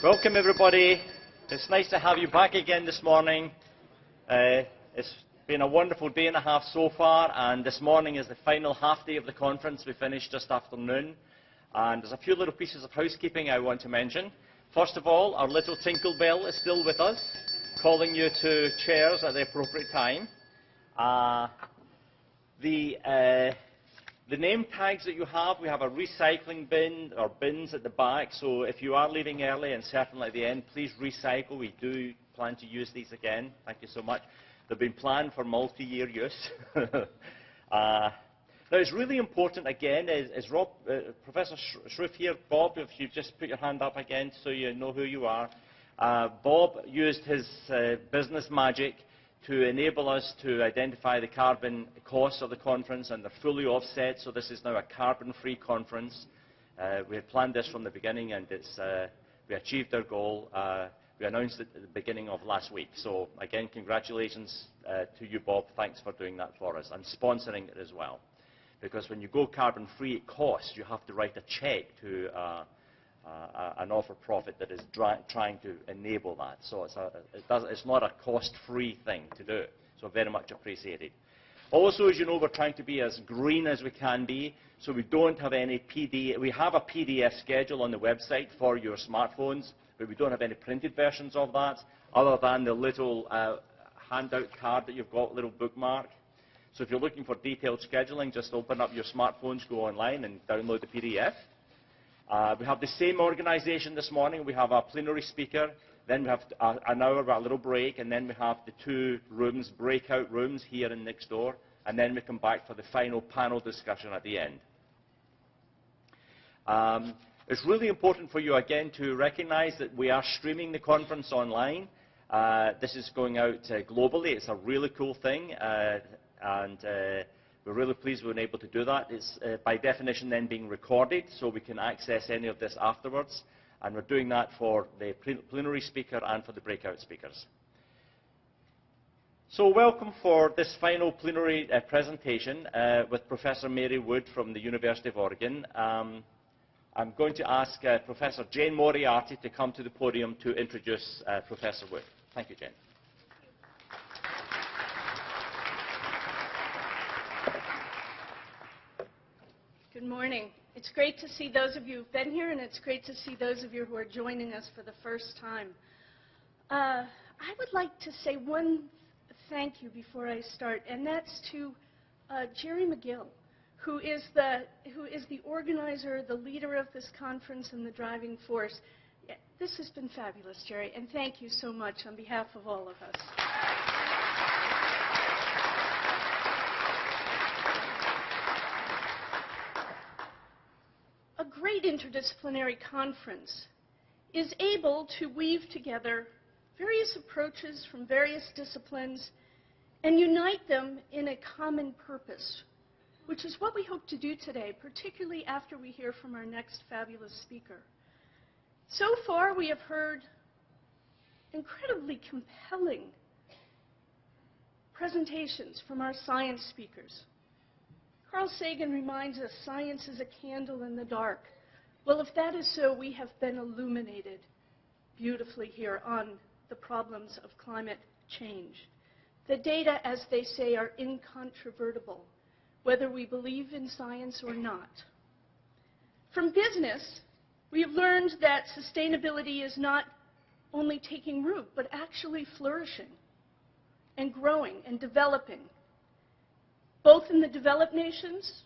Welcome everybody. It's nice to have you back again this morning. It's been a wonderful day and a half so far, and this morning is the final half day of the conference. We finished just after noon, and there's a few little pieces of housekeeping I want to mention. First of all, our little tinkle bell is still with us, calling you to chairs at the appropriate time. The name tags that you have, we have a recycling bin or bins at the back, so if you are leaving early and certainly at the end, please recycle. We do plan to use these again. Thank you so much. They've been planned for multi-year use. Now, it's really important, again, is Rob, Professor Schroef here, Bob, if you just put your hand up again so you know who you are. Bob used his business magic to enable us to identify the carbon costs of the conference, and they're fully offset, so this is now a carbon-free conference. We had planned this from the beginning, and we achieved our goal. We announced it at the beginning of last week. So again, congratulations to you, Bob. Thanks for doing that for us and sponsoring it as well. Because when you go carbon-free, it costs. You have to write a check to a not-for-profit that is trying to enable that. So it's not a cost-free thing to do. So very much appreciated. Also, as you know, we're trying to be as green as we can be. So we don't have any PDF. We have a PDF schedule on the website for your smartphones, but we don't have any printed versions of that, other than the little handout card that you've got, little bookmark. So if you're looking for detailed scheduling, just open up your smartphones, go online, and download the PDF. We have the same organization this morning. We have our plenary speaker, then we have an hour of a little break, and then we have the two rooms, breakout rooms here and next door, and then we come back for the final panel discussion at the end. It's really important for you, again, to recognize that we are streaming the conference online. This is going out globally. It's a really cool thing, and we're really pleased we've been able to do that. It's, by definition, then being recorded, so we can access any of this afterwards. And we're doing that for the plenary speaker and for the breakout speakers. So welcome for this final plenary presentation with Professor Mary Wood from the University of Oregon. I'm going to ask Professor Jane Moriarty to come to the podium to introduce Professor Wood. Thank you, Jane. Good morning. It's great to see those of you who've been here, and it's great to see those of you who are joining us for the first time. I would like to say one thank you before I start, and that's to Jerry McGill, who is the organizer, the leader of this conference, and the driving force. Yeah, this has been fabulous, Jerry, and thank you so much on behalf of all of us. A great interdisciplinary conference is able to weave together various approaches from various disciplines and unite them in a common purpose, which is what we hope to do today, particularly after we hear from our next fabulous speaker. So far, we have heard incredibly compelling presentations from our science speakers. Carl Sagan reminds us science is a candle in the dark. Well, if that is so, we have been illuminated beautifully here on the problems of climate change. The data, as they say, are incontrovertible, whether we believe in science or not. From business, we have learned that sustainability is not only taking root, but actually flourishing and growing and developing, both in the developed nations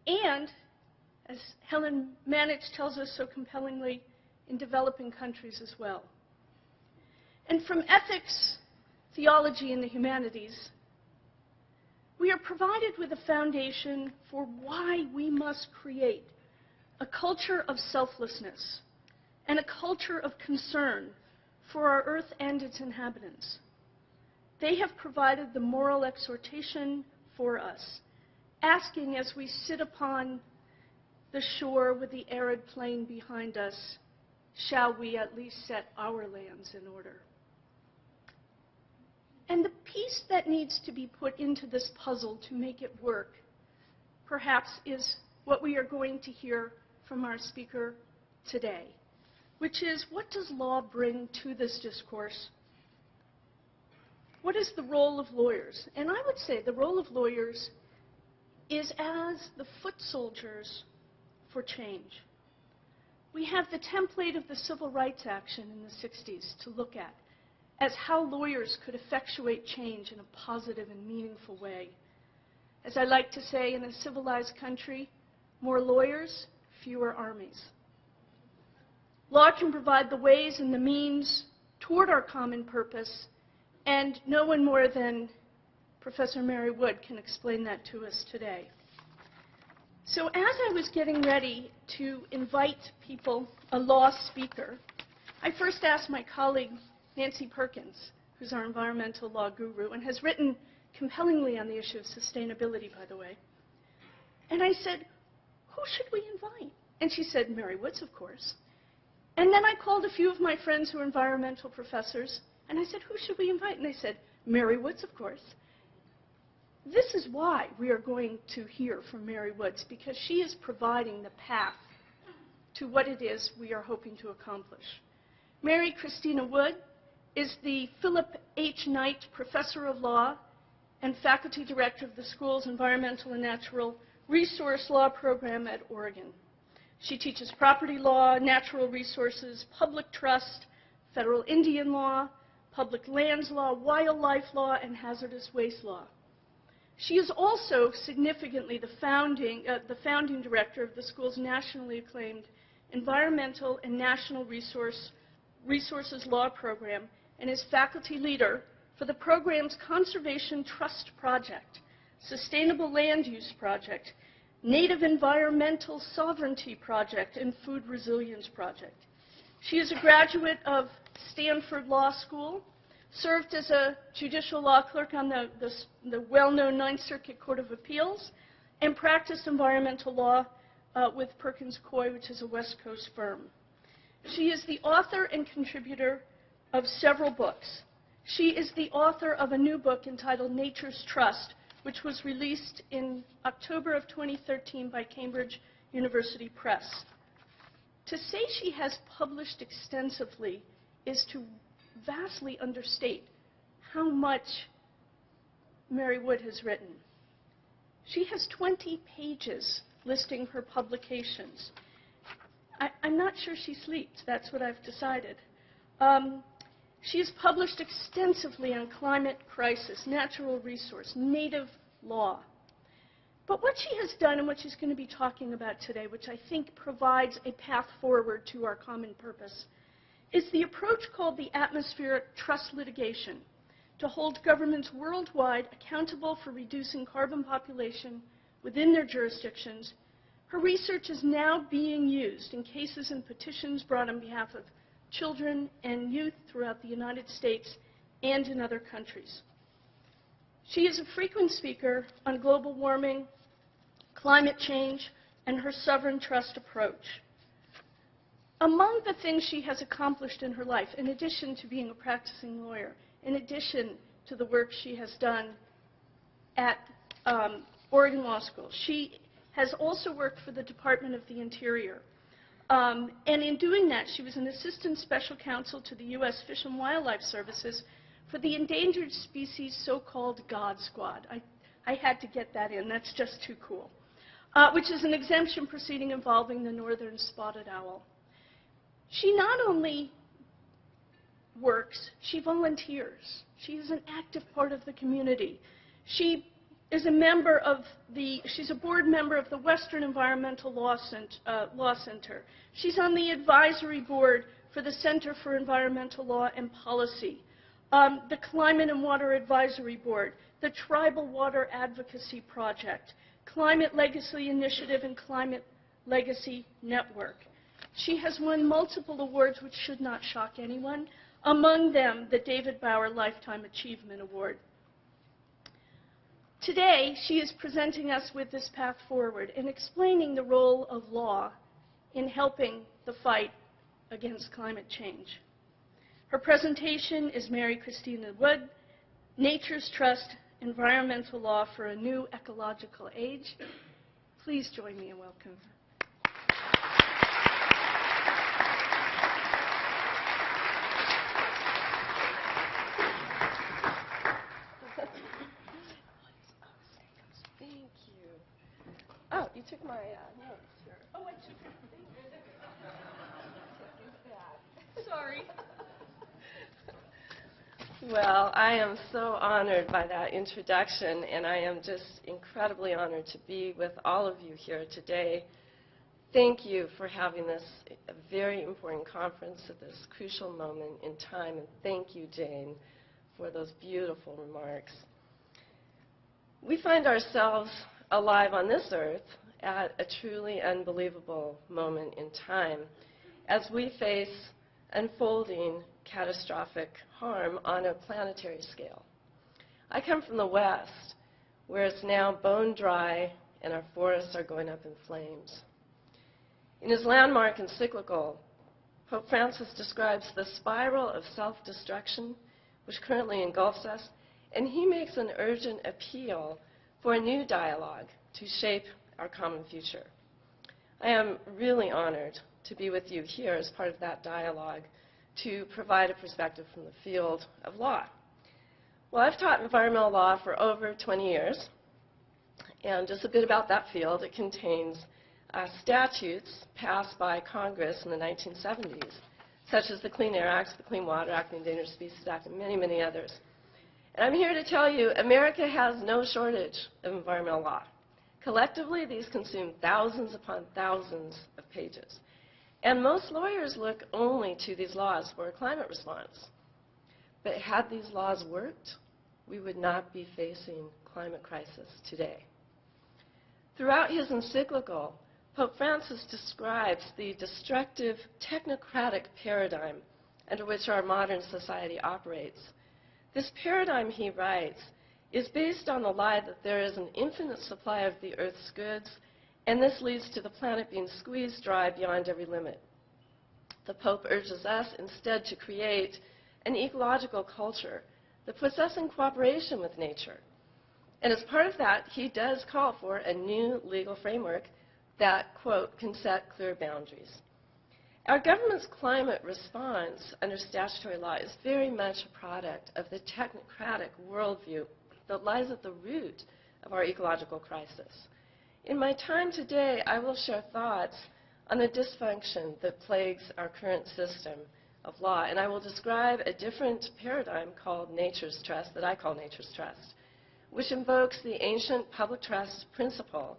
and, as Helen Manich tells us so compellingly, in developing countries as well. And from ethics, theology, and the humanities, we are provided with a foundation for why we must create a culture of selflessness and a culture of concern for our earth and its inhabitants. They have provided the moral exhortation for us, asking as we sit upon the shore with the arid plain behind us, shall we at least set our lands in order? And the piece that needs to be put into this puzzle to make it work, perhaps, is what we are going to hear from our speaker today. which is, what does law bring to this discourse? What is the role of lawyers? And I would say the role of lawyers is as the foot soldiers for change. We have the template of the civil rights action in the 60s to look at as how lawyers could effectuate change in a positive and meaningful way. As I like to say, in a civilized country, more lawyers, fewer armies. Law can provide the ways and the means toward our common purpose, and no one more than Professor Mary Wood can explain that to us today. So as I was getting ready to invite people, a law speaker, I first asked my colleague, Nancy Perkins, who's our environmental law guru and has written compellingly on the issue of sustainability, by the way. And I said, who should we invite? And she said, Mary Woods, of course. And then I called a few of my friends who are environmental professors, and I said, who should we invite? And they said, Mary Woods, of course. This is why we are going to hear from Mary Woods, because she is providing the path to what it is we are hoping to accomplish. Mary Kristina Wood is the Philip H. Knight Professor of Law and Faculty Director of the school's Environmental and Natural Resource Law program at Oregon. She teaches property law, natural resources, public trust, federal Indian law, public lands law, wildlife law, and hazardous waste law. She is also significantly the founding director of the school's nationally acclaimed Environmental and National Resources Law program and is faculty leader for the program's Conservation Trust Project, Sustainable Land Use Project, Native Environmental Sovereignty Project, and Food Resilience Project. She is a graduate of Stanford Law School, served as a judicial law clerk on the well-known Ninth Circuit Court of Appeals, and practiced environmental law with Perkins Coie, which is a West Coast firm. She is the author and contributor of several books. She is the author of a new book entitled Nature's Trust, which was released in October of 2013 by Cambridge University Press. To say she has published extensively is to vastly understate how much Mary Wood has written. She has 20 pages listing her publications. I'm not sure she sleeps. That's what I've decided. She has published extensively on climate crisis, natural resource, native law. But what she has done and what she's going to be talking about today, which I think provides a path forward to our common purpose, is the approach called the atmospheric trust litigation to hold governments worldwide accountable for reducing carbon population within their jurisdictions. Her research is now being used in cases and petitions brought on behalf of children and youth throughout the United States and in other countries. She is a frequent speaker on global warming, climate change, and her sovereign trust approach. Among the things she has accomplished in her life, in addition to being a practicing lawyer, in addition to the work she has done at Oregon Law School, she has also worked for the Department of the Interior. And in doing that, she was an assistant special counsel to the U.S. Fish and Wildlife Services for the endangered species so-called God Squad. I had to get that in. That's just too cool. Which is an exemption proceeding involving the northern spotted owl. She not only works, she volunteers. She is an active part of the community. She is a member of she's a board member of the Western Environmental Law Center. She's on the advisory board for the Center for Environmental Law and Policy, the Climate and Water Advisory Board, the Tribal Water Advocacy Project, Climate Legacy Initiative, and Climate Legacy Network. She has won multiple awards which should not shock anyone, among them the David Bauer Lifetime Achievement Award. Today, she is presenting us with this path forward and explaining the role of law in helping the fight against climate change. Her presentation is Mary Kristina Wood, Nature's Trust, Environmental Law for a New Ecological Age. Please join me in welcoming her. took my notes here. Oh, I took your thing. Sorry. Well, I am so honored by that introduction, and I am just incredibly honored to be with all of you here today. Thank you for having this very important conference at this crucial moment in time, and thank you, Jane, for those beautiful remarks. We find ourselves alive on this earth at a truly unbelievable moment in time as we face unfolding catastrophic harm on a planetary scale. I come from the West, where it's now bone dry and our forests are going up in flames. In his landmark encyclical, Pope Francis describes the spiral of self-destruction which currently engulfs us, and he makes an urgent appeal for a new dialogue to shape our common future. I am really honored to be with you here as part of that dialogue to provide a perspective from the field of law. Well, I've taught environmental law for over 20 years, and just a bit about that field. It contains statutes passed by Congress in the 1970s, such as the Clean Air Act, the Clean Water Act, the Endangered Species Act, and many, many others. And I'm here to tell you, America has no shortage of environmental law. Collectively, these consume thousands upon thousands of pages. And most lawyers look only to these laws for a climate response. But had these laws worked, we would not be facing climate crisis today. Throughout his encyclical, Pope Francis describes the destructive technocratic paradigm under which our modern society operates. This paradigm, he writes, is based on the lie that there is an infinite supply of the Earth's goods, and this leads to the planet being squeezed dry beyond every limit. The Pope urges us instead to create an ecological culture that puts us in cooperation with nature. And as part of that, he does call for a new legal framework that, quote, can set clear boundaries. Our government's climate response under statutory law is very much a product of the technocratic worldview that lies at the root of our ecological crisis. In my time today, I will share thoughts on the dysfunction that plagues our current system of law, and I will describe a different paradigm called nature's trust, that I call nature's trust, which invokes the ancient public trust principle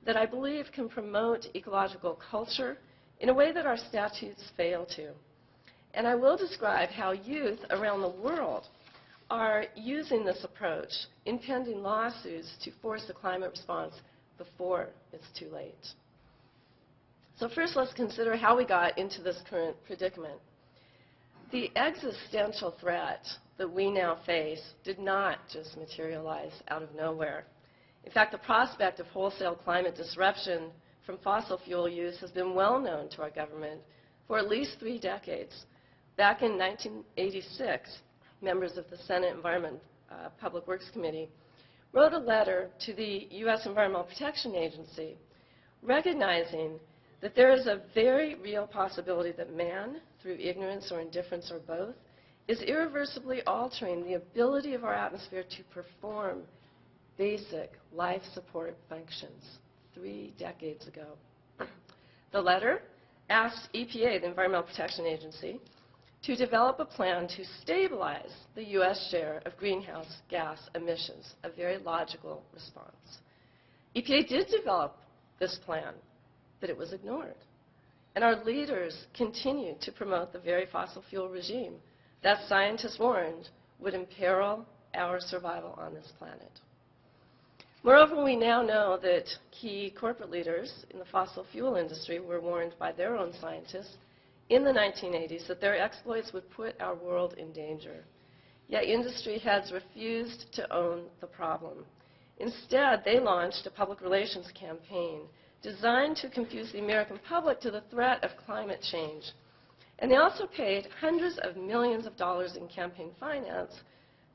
that I believe can promote ecological culture in a way that our statutes fail to. And I will describe how youth around the world are using this approach in pending lawsuits to force a climate response before it's too late. So first, let's consider how we got into this current predicament. The existential threat that we now face did not just materialize out of nowhere. In fact, the prospect of wholesale climate disruption from fossil fuel use has been well known to our government for at least 3 decades. Back in 1986, members of the Senate Environment Public Works Committee wrote a letter to the U.S. Environmental Protection Agency recognizing that there is a very real possibility that man, through ignorance or indifference or both, is irreversibly altering the ability of our atmosphere to perform basic life support functions 3 decades ago. The letter asked EPA, the Environmental Protection Agency, to develop a plan to stabilize the U.S. share of greenhouse gas emissions, a very logical response. EPA did develop this plan, but it was ignored. And our leaders continued to promote the very fossil fuel regime that scientists warned would imperil our survival on this planet. Moreover, we now know that key corporate leaders in the fossil fuel industry were warned by their own scientists in the 1980s that their exploits would put our world in danger. Yet industry heads refused to own the problem. Instead, they launched a public relations campaign designed to confuse the American public to the threat of climate change. And they also paid hundreds of millions of dollars in campaign finance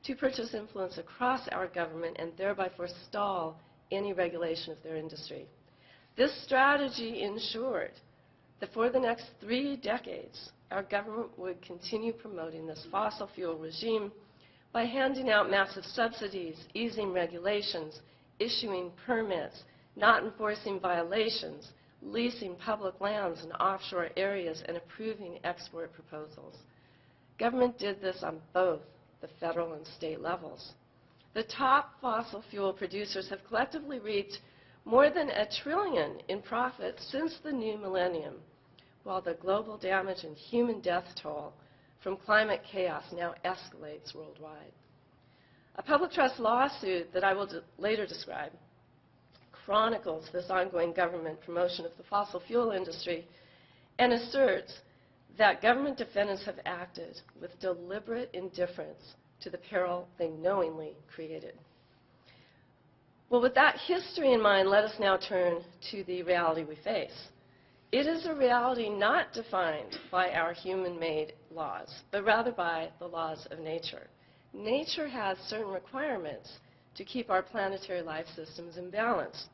to purchase influence across our government and thereby forestall any regulation of their industry. This strategy ensured that for the next 3 decades, our government would continue promoting this fossil fuel regime by handing out massive subsidies, easing regulations, issuing permits, not enforcing violations, leasing public lands and offshore areas, and approving export proposals. Government did this on both the federal and state levels. The top fossil fuel producers have collectively reaped more than $1 trillion in profits since the new millennium, while the global damage and human death toll from climate chaos now escalates worldwide. A public trust lawsuit that I will later describe chronicles this ongoing government promotion of the fossil fuel industry and asserts that government defendants have acted with deliberate indifference to the peril they knowingly created. Well, with that history in mind, let us now turn to the reality we face. It is a reality not defined by our human-made laws, but rather by the laws of nature. Nature has certain requirements to keep our planetary life systems in balance,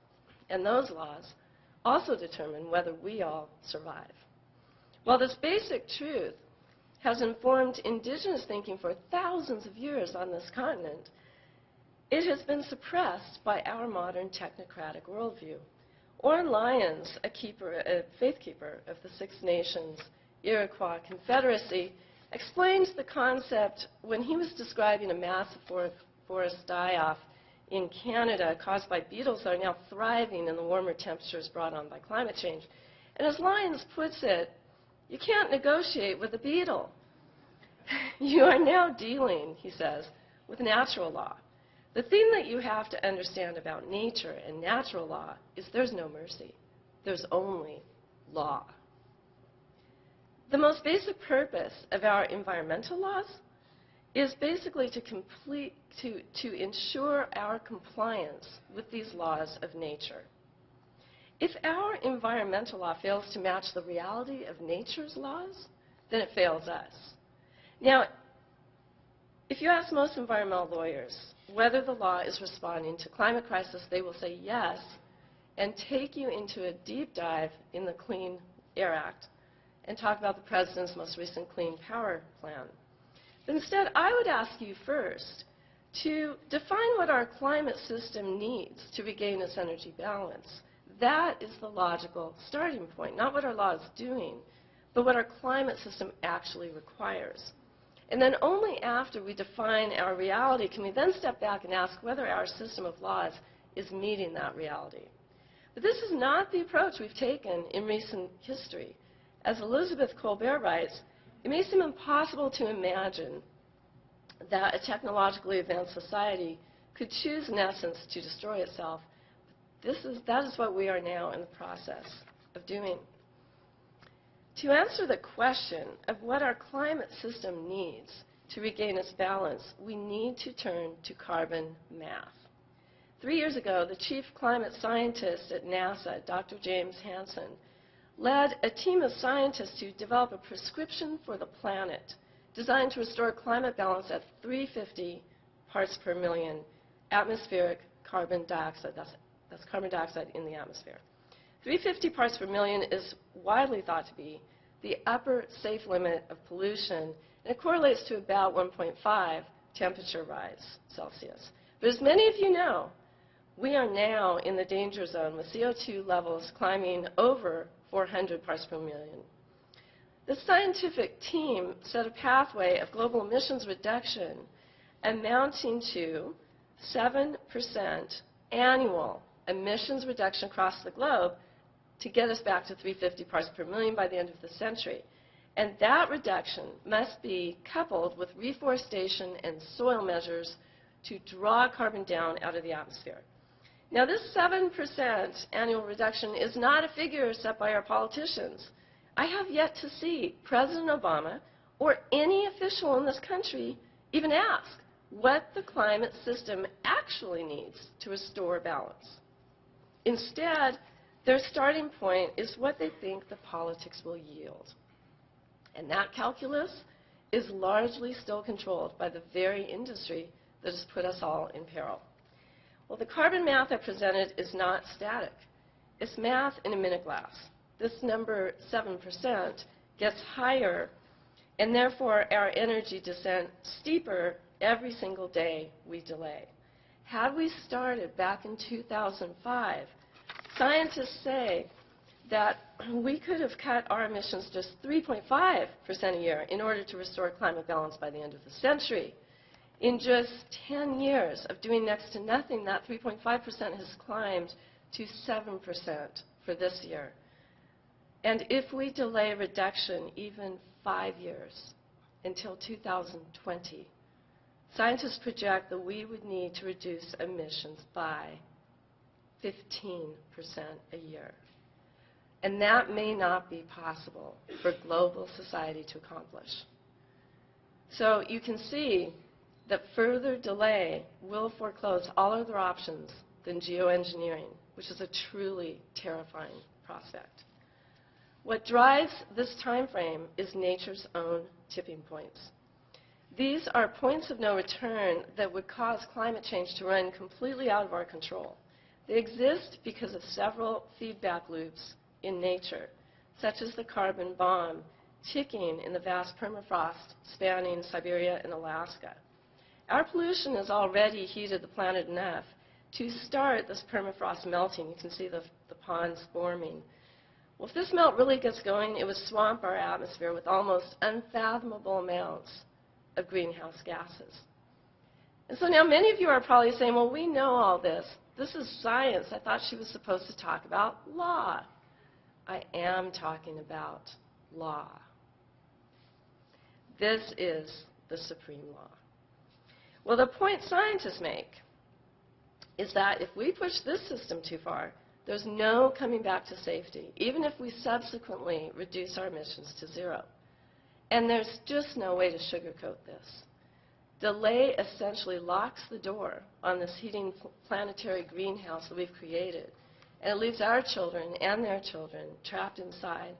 and those laws also determine whether we all survive. While this basic truth has informed indigenous thinking for thousands of years on this continent, it has been suppressed by our modern technocratic worldview. Oren Lyons, a faith keeper of the Six Nations Iroquois Confederacy, explained the concept when he was describing a massive forest die-off in Canada caused by beetles that are now thriving in the warmer temperatures brought on by climate change. And as Lyons puts it, you can't negotiate with a beetle. You are now dealing, he says, with natural law. The thing that you have to understand about nature and natural law is there's no mercy. There's only law. The most basic purpose of our environmental laws is basically to ensure our compliance with these laws of nature. If our environmental law fails to match the reality of nature's laws, then it fails us. Now, if you ask most environmental lawyers whether the law is responding to climate crisis, they will say yes and take you into a deep dive in the Clean Air Act and talk about the President's most recent Clean Power Plan. But instead, I would ask you first to define what our climate system needs to regain its energy balance. That is the logical starting point, not what our law is doing, but what our climate system actually requires. And then only after we define our reality can we then step back and ask whether our system of laws is meeting that reality. But this is not the approach we've taken in recent history. As Elizabeth Colbert writes, it may seem impossible to imagine that a technologically advanced society could choose, in essence, to destroy itself. That is what we are now in the process of doing. To answer the question of what our climate system needs to regain its balance, we need to turn to carbon math. 3 years ago, the chief climate scientist at NASA, Dr. James Hansen, led a team of scientists to develop a prescription for the planet designed to restore climate balance at 350 parts per million atmospheric carbon dioxide. That's carbon dioxide in the atmosphere. 350 parts per million is widely thought to be the upper safe limit of pollution, and it correlates to about 1.5 temperature rise Celsius. But as many of you know, we are now in the danger zone with CO2 levels climbing over 400 parts per million. The scientific team set a pathway of global emissions reduction amounting to 7% annual emissions reduction across the globe to get us back to 350 parts per million by the end of the century. And that reduction must be coupled with reforestation and soil measures to draw carbon down out of the atmosphere. Now, this 7% annual reduction is not a figure set by our politicians. I have yet to see President Obama or any official in this country even ask what the climate system actually needs to restore balance. Instead, their starting point is what they think the politics will yield. And that calculus is largely still controlled by the very industry that has put us all in peril. Well, the carbon math I presented is not static. It's math in a minute glass. This number, 7%, gets higher, and therefore our energy descent steeper every single day we delay. Had we started back in 2005 Scientists say that we could have cut our emissions just 3.5% a year in order to restore climate balance by the end of the century. In just 10 years of doing next to nothing, that 3.5% has climbed to 7% for this year. And if we delay reduction even 5 years until 2020, scientists project that we would need to reduce emissions by 15% a year. And that may not be possible for global society to accomplish. So you can see that further delay will foreclose all other options than geoengineering, which is a truly terrifying prospect. What drives this time frame is nature's own tipping points. These are points of no return that would cause climate change to run completely out of our control. They exist because of several feedback loops in nature, such as the carbon bomb ticking in the vast permafrost spanning Siberia and Alaska. Our pollution has already heated the planet enough to start this permafrost melting. You can see the ponds forming. Well, if this melt really gets going, it would swamp our atmosphere with almost unfathomable amounts of greenhouse gases. And so now many of you are probably saying, well, we know all this. This is science. I thought she was supposed to talk about law. I am talking about law. This is the supreme law. Well, the point scientists make is that if we push this system too far, there's no coming back to safety, even if we subsequently reduce our emissions to zero. And there's just no way to sugarcoat this. Delay essentially locks the door on this heating planetary greenhouse that we've created, and it leaves our children and their children trapped inside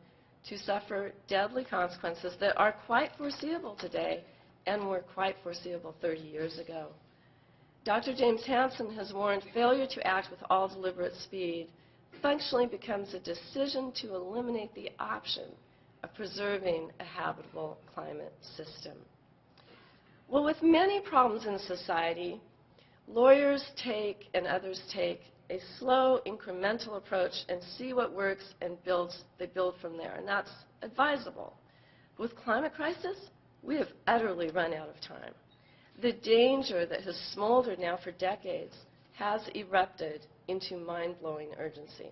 to suffer deadly consequences that are quite foreseeable today and were quite foreseeable 30 years ago. Dr. James Hansen has warned failure to act with all deliberate speed functionally becomes a decision to eliminate the option of preserving a habitable climate system. Well, with many problems in society, lawyers take and others take a slow, incremental approach and see what works and they build from there, and that's advisable. With climate crisis, we have utterly run out of time. The danger that has smoldered now for decades has erupted into mind-blowing urgency.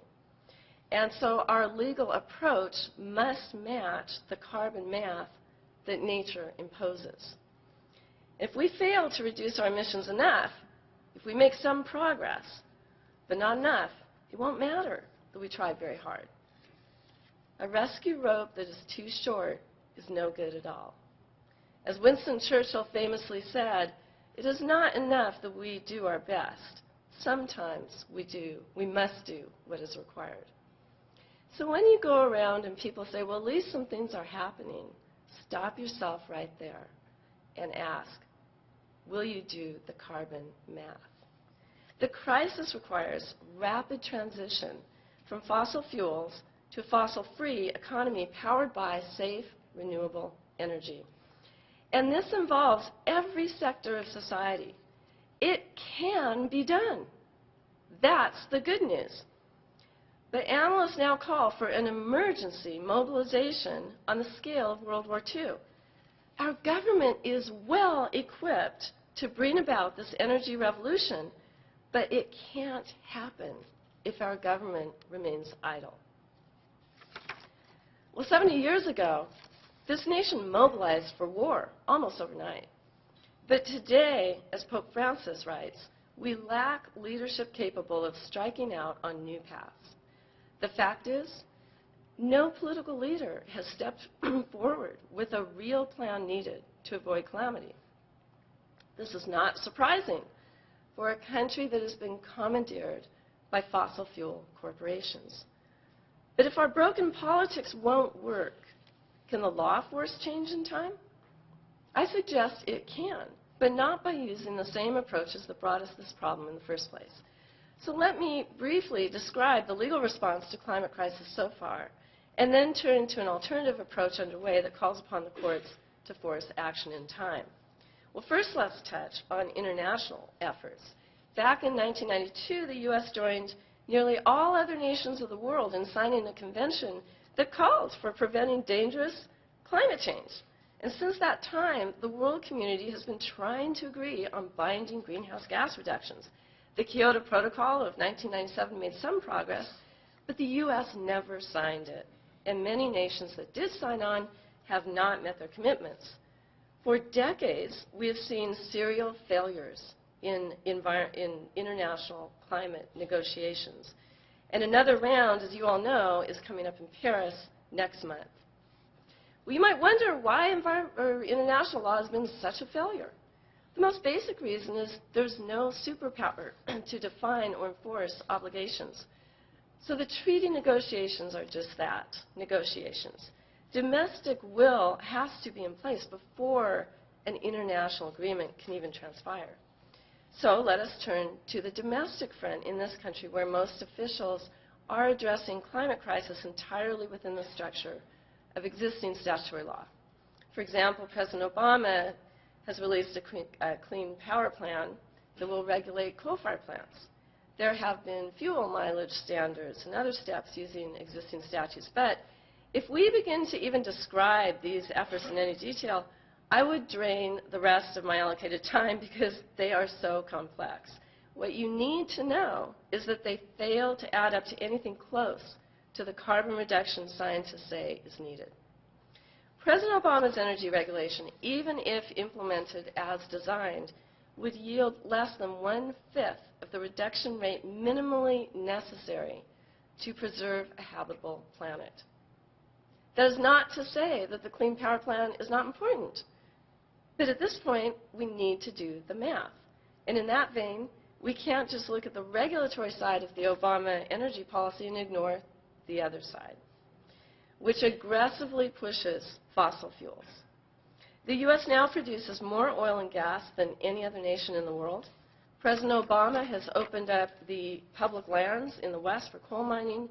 And so our legal approach must match the carbon math that nature imposes. If we fail to reduce our emissions enough, if we make some progress, but not enough, it won't matter that we tried very hard. A rescue rope that is too short is no good at all. As Winston Churchill famously said, it is not enough that we do our best. Sometimes we must do what is required. So when you go around and people say, well, at least some things are happening, stop yourself right there and ask, will you do the carbon math? The crisis requires rapid transition from fossil fuels to a fossil-free economy powered by safe, renewable energy. And this involves every sector of society. It can be done. That's the good news. But analysts now call for an emergency mobilization on the scale of World War II. Our government is well equipped to bring about this energy revolution, but it can't happen if our government remains idle. Well, 70 years ago, this nation mobilized for war almost overnight. But today, as Pope Francis writes, we lack leadership capable of striking out on new paths. The fact is, no political leader has stepped forward with a real plan needed to avoid calamity. This is not surprising for a country that has been commandeered by fossil fuel corporations. But if our broken politics won't work, can the law force change in time? I suggest it can, but not by using the same approaches that brought us this problem in the first place. So let me briefly describe the legal response to climate crisis so far, and then turn to an alternative approach underway that calls upon the courts to force action in time. Well, first let's touch on international efforts. Back in 1992, the U.S. joined nearly all other nations of the world in signing a convention that calls for preventing dangerous climate change. And since that time, the world community has been trying to agree on binding greenhouse gas reductions. The Kyoto Protocol of 1997 made some progress, but the U.S. never signed it. And many nations that did sign on have not met their commitments. For decades, we have seen serial failures in international climate negotiations. And another round, as you all know, is coming up in Paris next month. Well, you might wonder why international law has been such a failure. The most basic reason is there's no superpower to define or enforce obligations. So the treaty negotiations are just that, negotiations. Domestic will has to be in place before an international agreement can even transpire. So let us turn to the domestic front in this country, where most officials are addressing climate crisis entirely within the structure of existing statutory law. For example, President Obama has released a clean power plan that will regulate coal-fired plants. There have been fuel mileage standards and other steps using existing statutes. But if we begin to even describe these efforts in any detail, I would drain the rest of my allocated time because they are so complex. What you need to know is that they fail to add up to anything close to the carbon reduction scientists say is needed. President Obama's energy regulation, even if implemented as designed, would yield less than 1/5 of the reduction rate minimally necessary to preserve a habitable planet. That is not to say that the Clean Power Plan is not important. But at this point, we need to do the math. And in that vein, we can't just look at the regulatory side of the Obama energy policy and ignore the other side, which aggressively pushes fossil fuels. The U.S. now produces more oil and gas than any other nation in the world. President Obama has opened up the public lands in the West for coal mining.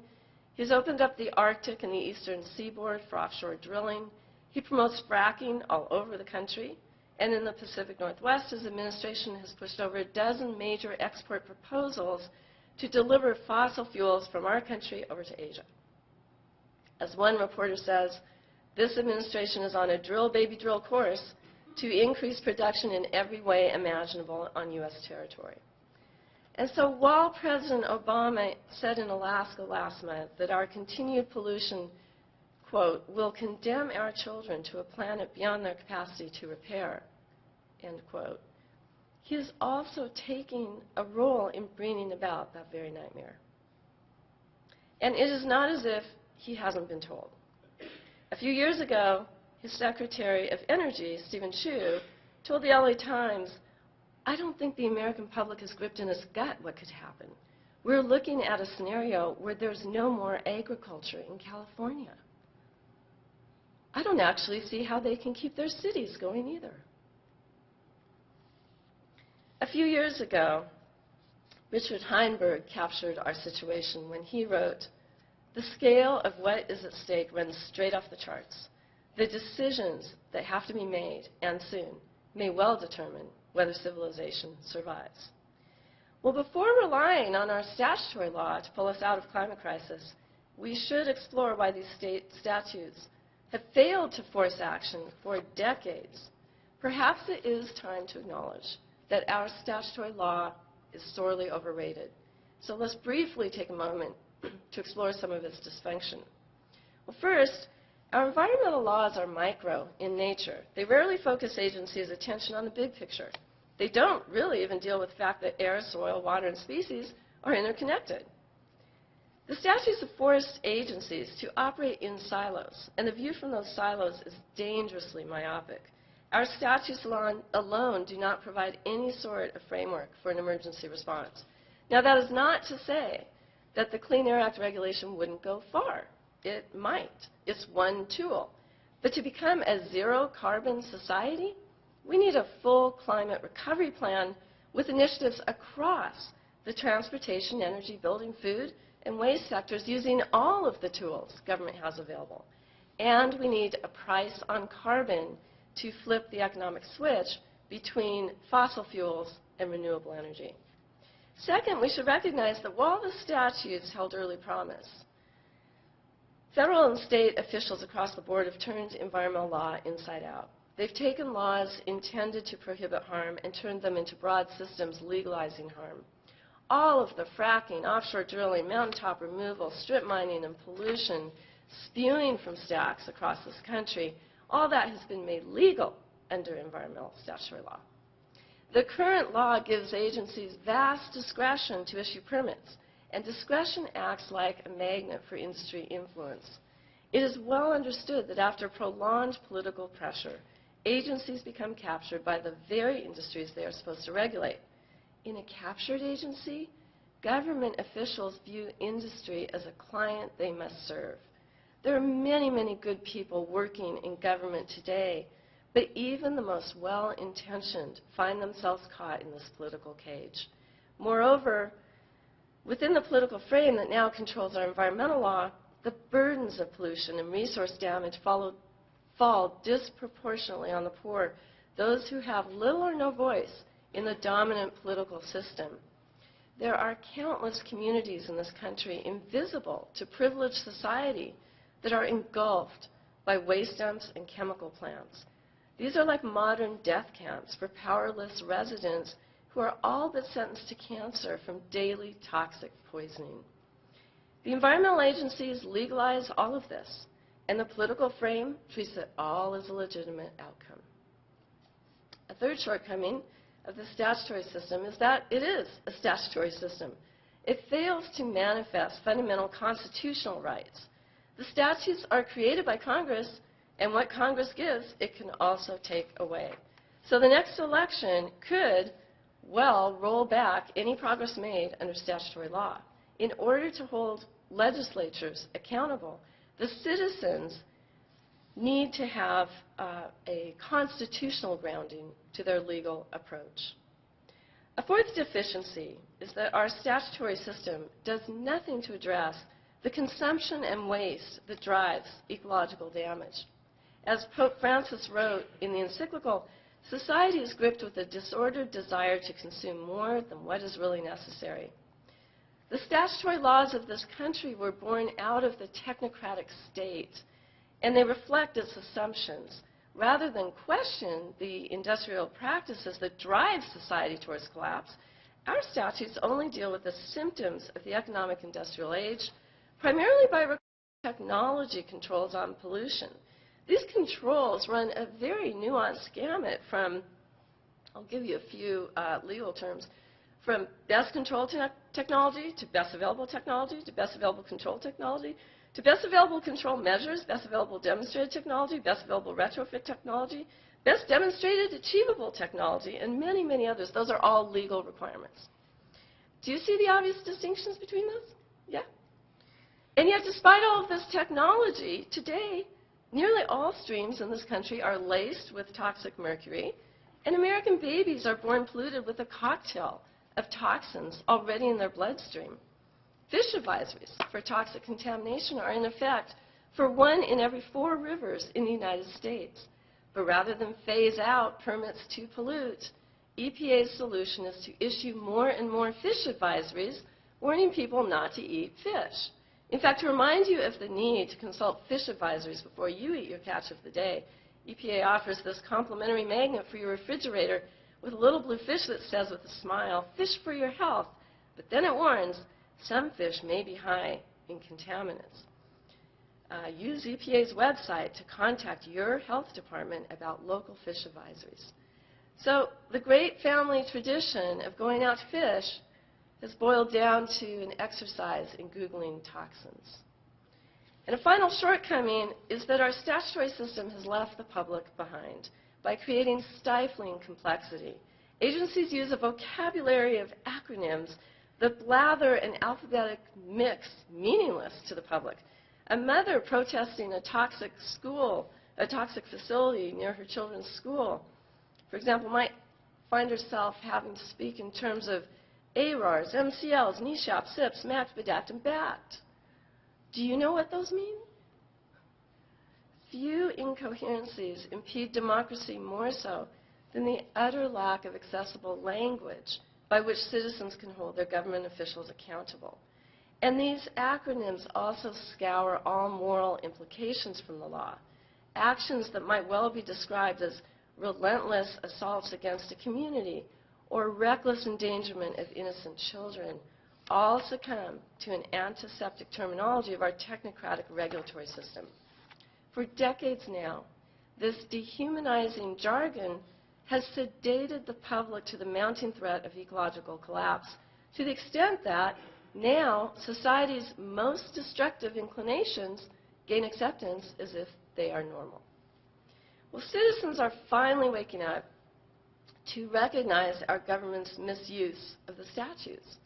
He's opened up the Arctic and the eastern seaboard for offshore drilling. He promotes fracking all over the country. And in the Pacific Northwest, his administration has pushed over a dozen major export proposals to deliver fossil fuels from our country over to Asia. As one reporter says, this administration is on a drill, baby, drill course to increase production in every way imaginable on U.S. territory. And so while President Obama said in Alaska last month that our continued pollution, quote, will condemn our children to a planet beyond their capacity to repair, end quote, he is also taking a role in bringing about that very nightmare. And it is not as if he hasn't been told. A few years ago, his Secretary of Energy, Stephen Chu, told the LA Times, I don't think the American public has gripped in its gut what could happen. We're looking at a scenario where there's no more agriculture in California. I don't actually see how they can keep their cities going either. A few years ago, Richard Heinberg captured our situation when he wrote, the scale of what is at stake runs straight off the charts. The decisions that have to be made, and soon, may well determine whether civilization survives. Well, before relying on our statutory law to pull us out of climate crisis, we should explore why these state statutes have failed to force action for decades. Perhaps it is time to acknowledge that our statutory law is sorely overrated. So let's briefly take a moment to explore some of its dysfunction. Well, first, our environmental laws are micro in nature. They rarely focus agencies' attention on the big picture. They don't really even deal with the fact that air, soil, water, and species are interconnected. The statutes have forced agencies to operate in silos, and the view from those silos is dangerously myopic. Our statutes alone do not provide any sort of framework for an emergency response. Now, that is not to say that the Clean Air Act regulation wouldn't go far. It might. It's one tool. But to become a zero-carbon society, we need a full climate recovery plan with initiatives across the transportation, energy, building, food, and waste sectors using all of the tools government has available. And we need a price on carbon to flip the economic switch between fossil fuels and renewable energy. Second, we should recognize that while the statutes held early promise, federal and state officials across the board have turned environmental law inside out. They've taken laws intended to prohibit harm and turned them into broad systems legalizing harm. All of the fracking, offshore drilling, mountaintop removal, strip mining, and pollution spewing from stacks across this country, all that has been made legal under environmental statutory law. The current law gives agencies vast discretion to issue permits, and discretion acts like a magnet for industry influence. It is well understood that after prolonged political pressure, agencies become captured by the very industries they are supposed to regulate. In a captured agency, government officials view industry as a client they must serve. There are many, many good people working in government today, but even the most well-intentioned find themselves caught in this political cage. Moreover, within the political frame that now controls our environmental law, the burdens of pollution and resource damage fall disproportionately on the poor, those who have little or no voice in the dominant political system. There are countless communities in this country invisible to privileged society that are engulfed by waste dumps and chemical plants. These are like modern death camps for powerless residents who are all but sentenced to cancer from daily toxic poisoning. The environmental agencies legalize all of this, and the political frame treats it all as a legitimate outcome. A third shortcoming of the statutory system is that it is a statutory system. It fails to manifest fundamental constitutional rights. The statutes are created by Congress, and what Congress gives, it can also take away. So the next election could, well, roll back any progress made under statutory law. In order to hold legislatures accountable, the citizens need to have a constitutional grounding to their legal approach. A fourth deficiency is that our statutory system does nothing to address the consumption and waste that drives ecological damage. As Pope Francis wrote in the encyclical, society is gripped with a disordered desire to consume more than what is really necessary. The statutory laws of this country were born out of the technocratic state, and they reflect its assumptions. Rather than question the industrial practices that drive society towards collapse, our statutes only deal with the symptoms of the economic industrial age, primarily by requiring technology controls on pollution. These controls run a very nuanced gamut from, I'll give you a few legal terms, from best control technology to best available technology to best available control technology to best available control measures, best available demonstrated technology, best available retrofit technology, best demonstrated achievable technology, and many, many others. Those are all legal requirements. Do you see the obvious distinctions between those? Yeah? And yet, despite all of this technology, today, nearly all streams in this country are laced with toxic mercury, and American babies are born polluted with a cocktail of toxins already in their bloodstream. Fish advisories for toxic contamination are in effect for 1 in every 4 rivers in the United States. But rather than phase out permits to pollute, EPA's solution is to issue more and more fish advisories warning people not to eat fish. In fact, to remind you of the need to consult fish advisories before you eat your catch of the day, EPA offers this complimentary magnet for your refrigerator with a little blue fish that says with a smile, "Fish for your health." But then it warns, some fish may be high in contaminants. Use EPA's website to contact your health department about local fish advisories. So the great family tradition of going out to fish has boiled down to an exercise in Googling toxins. And a final shortcoming is that our statutory system has left the public behind by creating stifling complexity. Agencies use a vocabulary of acronyms that blather an alphabetic mix meaningless to the public. A mother protesting a toxic facility near her children's school, for example, might find herself having to speak in terms of ARARs, MCLs, NESHAP, SIPs, MACT, BDACT, and BACT. Do you know what those mean? Few incoherencies impede democracy more so than the utter lack of accessible language by which citizens can hold their government officials accountable. And these acronyms also scour all moral implications from the law. Actions that might well be described as relentless assaults against a community or reckless endangerment of innocent children all succumb to an antiseptic terminology of our technocratic regulatory system. For decades now, this dehumanizing jargon has sedated the public to the mounting threat of ecological collapse, to the extent that now society's most destructive inclinations gain acceptance as if they are normal. Well, citizens are finally waking up to recognize our government's misuse of the statutes.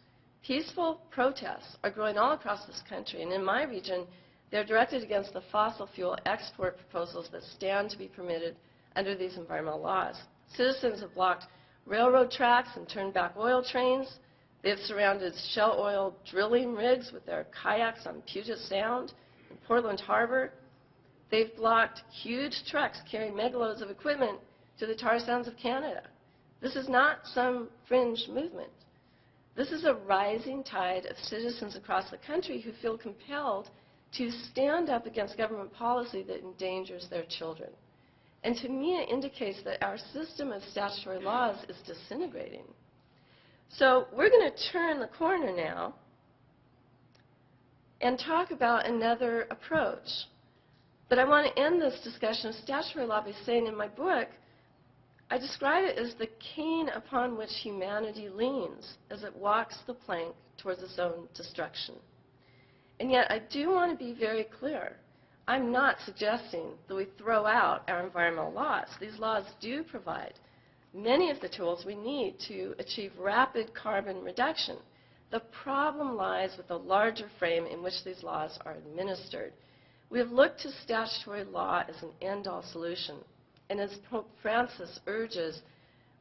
Peaceful protests are growing all across this country, and in my region, they're directed against the fossil fuel export proposals that stand to be permitted under these environmental laws. Citizens have blocked railroad tracks and turned back oil trains. They've surrounded Shell oil drilling rigs with their kayaks on Puget Sound and Portland Harbor. They've blocked huge trucks carrying megaloads of equipment to the tar sands of Canada. This is not some fringe movement. This is a rising tide of citizens across the country who feel compelled to stand up against government policy that endangers their children. And to me, it indicates that our system of statutory laws is disintegrating. So we're going to turn the corner now and talk about another approach. But I want to end this discussion of statutory law by saying in my book, I describe it as the cane upon which humanity leans as it walks the plank towards its own destruction. And yet I do want to be very clear. I'm not suggesting that we throw out our environmental laws. These laws do provide many of the tools we need to achieve rapid carbon reduction. The problem lies with the larger frame in which these laws are administered. We have looked to statutory law as an end-all solution. And as Pope Francis urges,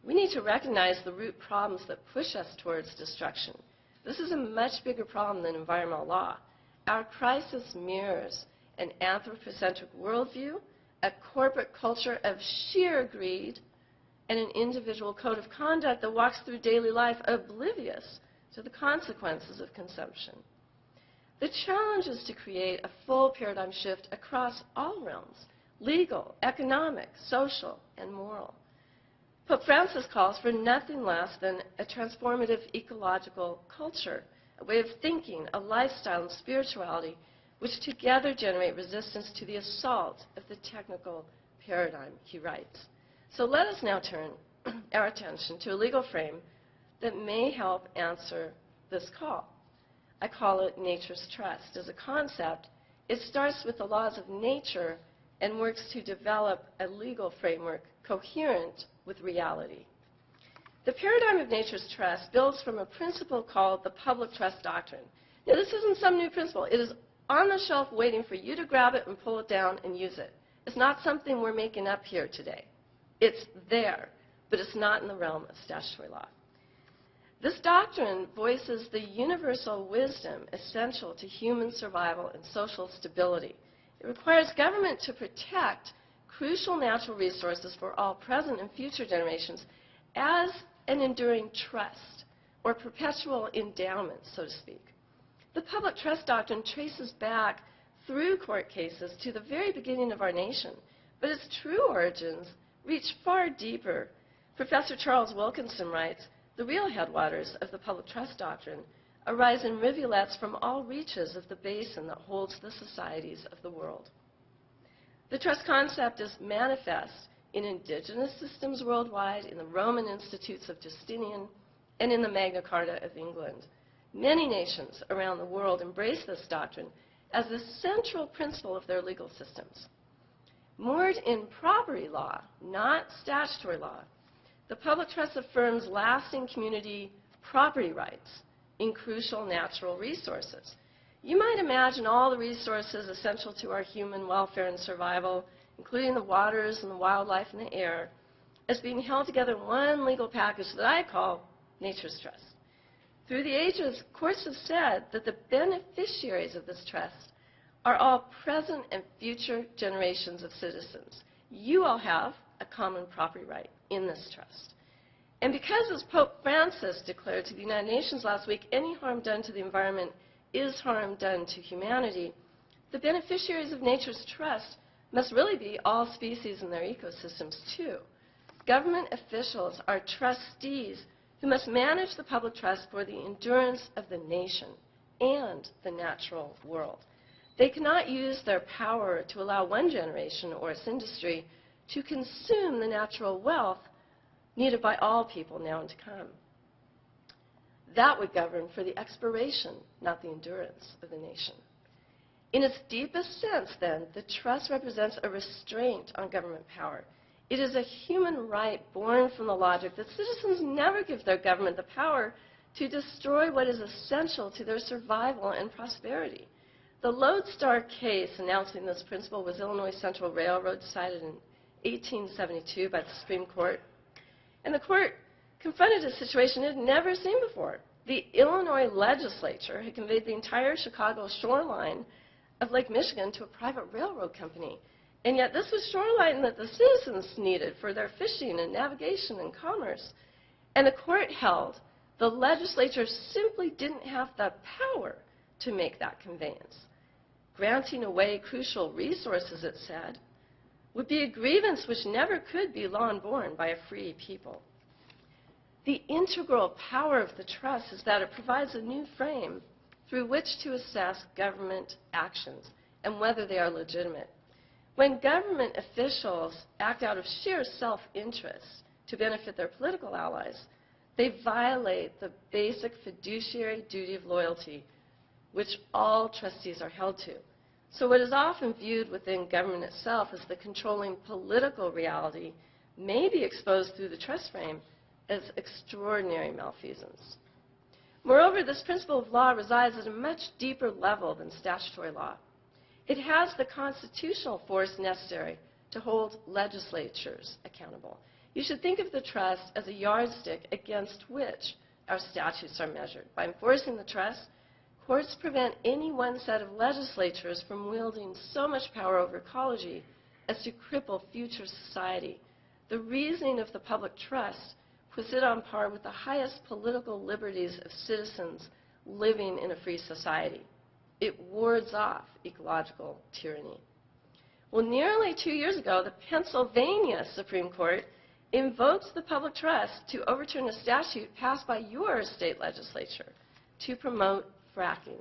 we need to recognize the root problems that push us towards destruction. This is a much bigger problem than environmental law. Our crisis mirrors an anthropocentric worldview, a corporate culture of sheer greed, and an individual code of conduct that walks through daily life oblivious to the consequences of consumption. The challenge is to create a full paradigm shift across all realms: legal, economic, social, and moral. Pope Francis calls for nothing less than a transformative ecological culture, a way of thinking, a lifestyle, and spirituality, which together generate resistance to the assault of the technical paradigm, he writes. So let us now turn our attention to a legal frame that may help answer this call. I call it nature's trust. As a concept, it starts with the laws of nature and works to develop a legal framework coherent with reality. The paradigm of nature's trust builds from a principle called the public trust doctrine. Now, this isn't some new principle. It is on the shelf waiting for you to grab it and pull it down and use it. It's not something we're making up here today. It's there, but it's not in the realm of statutory law. This doctrine voices the universal wisdom essential to human survival and social stability. It requires government to protect crucial natural resources for all present and future generations as an enduring trust, or perpetual endowment, so to speak. The public trust doctrine traces back through court cases to the very beginning of our nation, but its true origins reach far deeper. Professor Charles Wilkinson writes, "The real headwaters of the public trust doctrine arise in rivulets from all reaches of the basin that holds the societies of the world." The trust concept is manifest in indigenous systems worldwide, in the Roman institutes of Justinian, and in the Magna Carta of England. Many nations around the world embrace this doctrine as the central principle of their legal systems. Moored in property law, not statutory law, the public trust affirms lasting community property rights in crucial natural resources. You might imagine all the resources essential to our human welfare and survival, including the waters and the wildlife and the air, as being held together in one legal package that I call nature's trust. Through the ages, courts have said that the beneficiaries of this trust are all present and future generations of citizens. You all have a common property right in this trust. And because, as Pope Francis declared to the United Nations last week, any harm done to the environment is harm done to humanity, the beneficiaries of nature's trust must really be all species and their ecosystems too. Government officials are trustees who must manage the public trust for the endurance of the nation and the natural world. They cannot use their power to allow one generation or its industry to consume the natural wealth needed by all people now and to come. That would govern for the expiration, not the endurance of the nation. In its deepest sense, then, the trust represents a restraint on government power. It is a human right born from the logic that citizens never give their government the power to destroy what is essential to their survival and prosperity. The Lodestar case announcing this principle was Illinois Central Railroad, decided in 1872 by the Supreme Court. And the court confronted a situation it had never seen before. The Illinois legislature had conveyed the entire Chicago shoreline of Lake Michigan to a private railroad company. And yet this was shoreline that the citizens needed for their fishing and navigation and commerce. And the court held the legislature simply didn't have the power to make that conveyance. Granting away crucial resources, it said, would be a grievance which never could be lawn borne by a free people. The integral power of the trust is that it provides a new frame through which to assess government actions and whether they are legitimate. When government officials act out of sheer self-interest to benefit their political allies, they violate the basic fiduciary duty of loyalty, which all trustees are held to. So what is often viewed within government itself as the controlling political reality may be exposed through the trust frame as extraordinary malfeasance. Moreover, this principle of law resides at a much deeper level than statutory law. It has the constitutional force necessary to hold legislatures accountable. You should think of the trust as a yardstick against which our statutes are measured. By enforcing the trust, courts prevent any one set of legislatures from wielding so much power over ecology as to cripple future society. The reasoning of the public trust puts it on par with the highest political liberties of citizens living in a free society. It wards off ecological tyranny. Well, nearly 2 years ago, the Pennsylvania Supreme Court invoked the public trust to overturn a statute passed by your state legislature to promote fracking.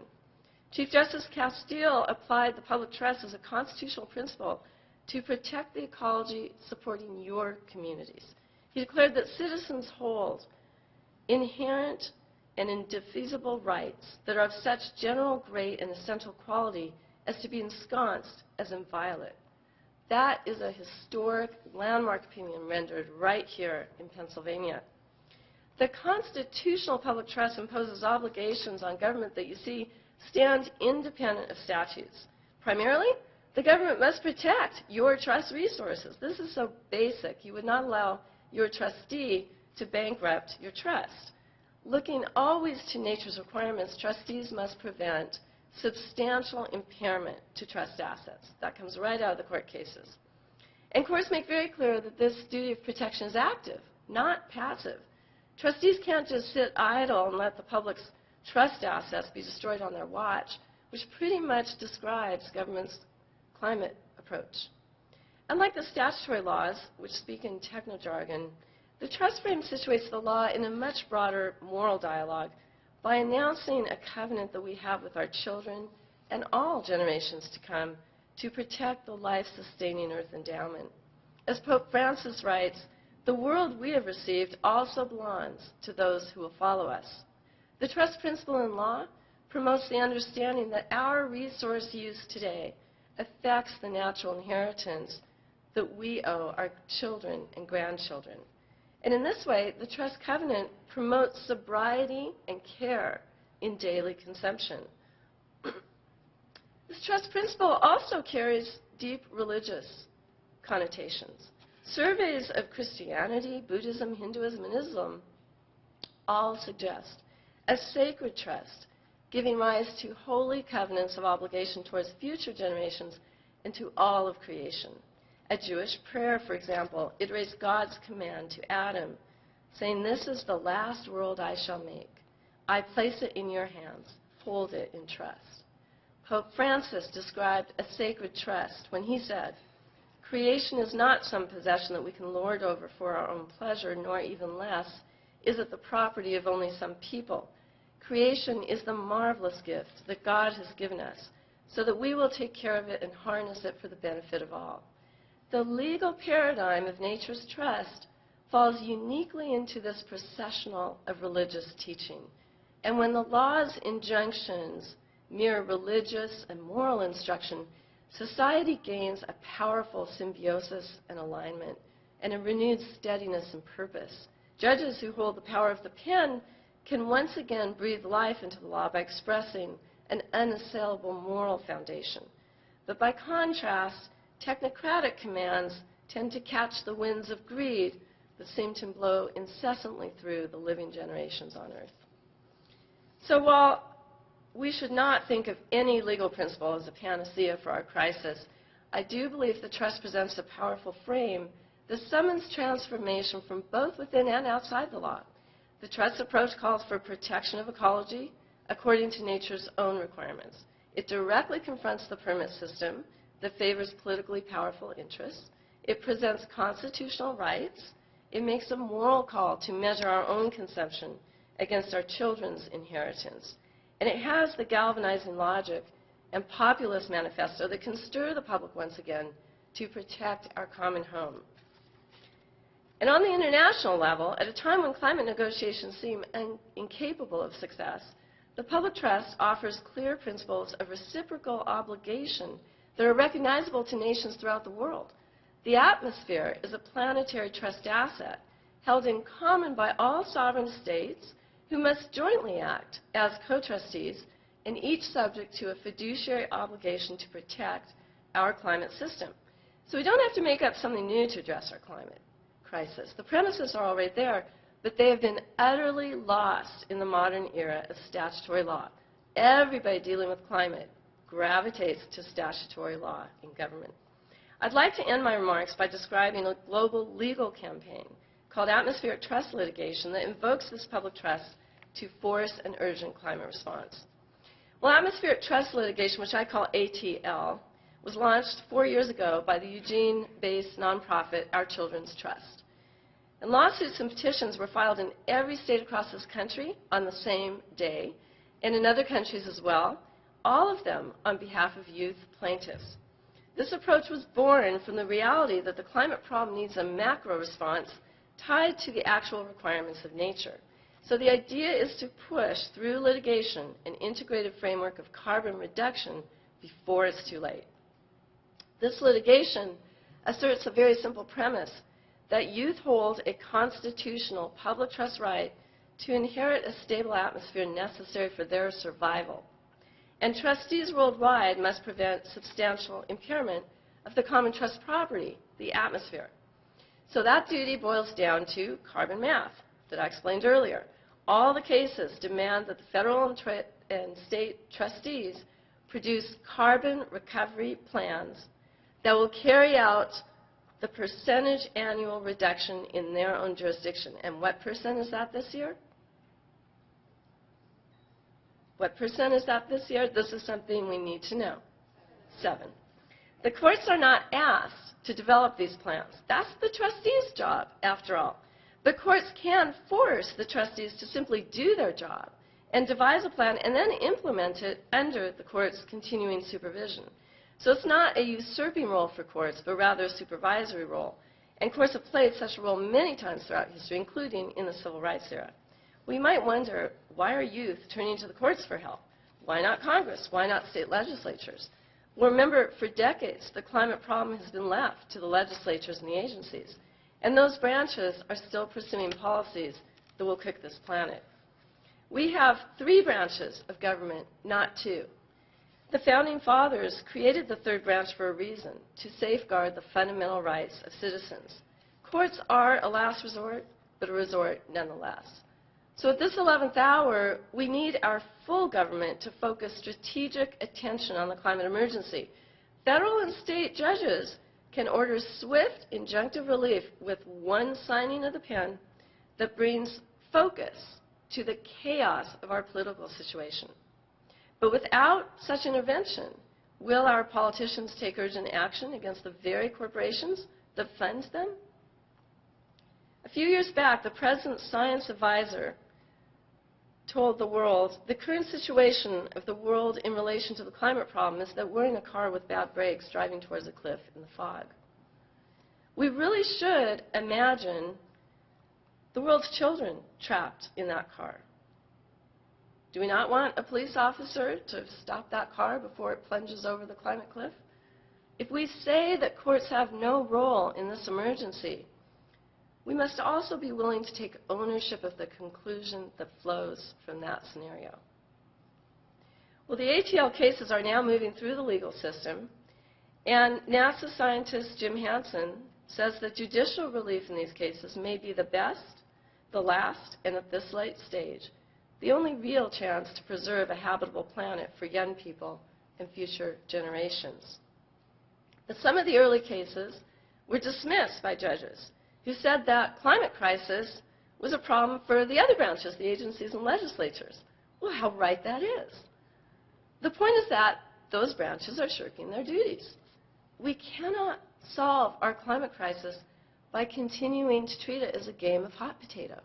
Chief Justice Castile applied the public trust as a constitutional principle to protect the ecology supporting your communities. He declared that citizens hold inherent and indefeasible rights that are of such general, great, and essential quality as to be ensconced as inviolate. That is a historic landmark opinion rendered right here in Pennsylvania. The constitutional public trust imposes obligations on government that you see stand independent of statutes. Primarily, the government must protect your trust resources. This is so basic. You would not allow your trustee to bankrupt your trust. Looking always to nature's requirements, trustees must prevent substantial impairment to trust assets. That comes right out of the court cases. And courts make very clear that this duty of protection is active, not passive. Trustees can't just sit idle and let the public's trust assets be destroyed on their watch, which pretty much describes government's climate approach. Unlike the statutory laws, which speak in techno-jargon, the trust frame situates the law in a much broader moral dialogue by announcing a covenant that we have with our children and all generations to come to protect the life-sustaining earth endowment. As Pope Francis writes, the world we have received also belongs to those who will follow us. The trust principle in law promotes the understanding that our resource use today affects the natural inheritance that we owe our children and grandchildren. And in this way, the trust covenant promotes sobriety and care in daily consumption. This trust principle also carries deep religious connotations. Surveys of Christianity, Buddhism, Hinduism, and Islam all suggest a sacred trust giving rise to holy covenants of obligation towards future generations and to all of creation. A Jewish prayer, for example, iterates God's command to Adam saying, "This is the last world I shall make. I place it in your hands. Hold it in trust." Pope Francis described a sacred trust when he said, "Creation is not some possession that we can lord over for our own pleasure, nor even less is it the property of only some people. Creation is the marvelous gift that God has given us, so that we will take care of it and harness it for the benefit of all." The legal paradigm of nature's trust falls uniquely into this processional of religious teaching. And when the law's injunctions mirror religious and moral instruction, society gains a powerful symbiosis and alignment and a renewed steadiness and purpose. Judges who hold the power of the pen can once again breathe life into the law by expressing an unassailable moral foundation. But by contrast, technocratic commands tend to catch the winds of greed that seem to blow incessantly through the living generations on earth. So while we should not think of any legal principle as a panacea for our crisis, I do believe the trust presents a powerful frame that summons transformation from both within and outside the law. The trust approach calls for protection of ecology according to nature's own requirements. It directly confronts the permit system that favors politically powerful interests. It presents constitutional rights. It makes a moral call to measure our own consumption against our children's inheritance. And it has the galvanizing logic and populist manifesto that can stir the public once again to protect our common home. And on the international level, at a time when climate negotiations seem incapable of success, the public trust offers clear principles of reciprocal obligation that are recognizable to nations throughout the world. The atmosphere is a planetary trust asset held in common by all sovereign states who must jointly act as co-trustees, and each subject to a fiduciary obligation to protect our climate system. So we don't have to make up something new to address our climate crisis. The premises are already there, but they have been utterly lost in the modern era of statutory law. Everybody dealing with climate gravitates to statutory law in government. I'd like to end my remarks by describing a global legal campaign called atmospheric trust litigation that invokes this public trust to force an urgent climate response. Well, atmospheric trust litigation, which I call ATL, was launched 4 years ago by the Eugene-based nonprofit Our Children's Trust. And lawsuits and petitions were filed in every state across this country on the same day, and in other countries as well, all of them on behalf of youth plaintiffs. This approach was born from the reality that the climate problem needs a macro response tied to the actual requirements of nature. So the idea is to push through litigation an integrated framework of carbon reduction before it's too late. This litigation asserts a very simple premise, that youth hold a constitutional public trust right to inherit a stable atmosphere necessary for their survival. And trustees worldwide must prevent substantial impairment of the common trust property, the atmosphere. So that duty boils down to carbon math that I explained earlier. All the cases demand that the federal and state trustees produce carbon recovery plans that will carry out the percentage annual reduction in their own jurisdiction. And what percent is that this year? What percent is that this year? This is something we need to know. 7. The courts are not asked to develop these plans. That's the trustees' job, after all. But courts can force the trustees to simply do their job and devise a plan and then implement it under the court's continuing supervision. So it's not a usurping role for courts, but rather a supervisory role. And courts have played such a role many times throughout history, including in the civil rights era. We might wonder, why are youth turning to the courts for help? Why not Congress? Why not state legislatures? Well, remember, for decades, the climate problem has been left to the legislatures and the agencies. And those branches are still pursuing policies that will cook this planet. We have 3 branches of government, not 2. The Founding Fathers created the 3rd branch for a reason, to safeguard the fundamental rights of citizens. Courts are a last resort, but a resort nonetheless. So at this 11th hour, we need our full government to focus strategic attention on the climate emergency. Federal and state judges can order swift injunctive relief with one signing of the pen that brings focus to the chaos of our political situation. But without such intervention, will our politicians take urgent action against the very corporations that fund them? A few years back, the President's science advisor told the world the current situation of the world in relation to the climate problem is that we're in a car with bad brakes driving towards a cliff in the fog. We really should imagine the world's children trapped in that car. Do we not want a police officer to stop that car before it plunges over the climate cliff? If we say that courts have no role in this emergency, we must also be willing to take ownership of the conclusion that flows from that scenario. Well, the ATL cases are now moving through the legal system, and NASA scientist Jim Hansen says that judicial relief in these cases may be the best, the last, and at this late stage, the only real chance to preserve a habitable planet for young people and future generations. But some of the early cases were dismissed by judges who said that climate crisis was a problem for the other branches, the agencies and legislatures. Well, how right that is. The point is that those branches are shirking their duties. We cannot solve our climate crisis by continuing to treat it as a game of hot potato.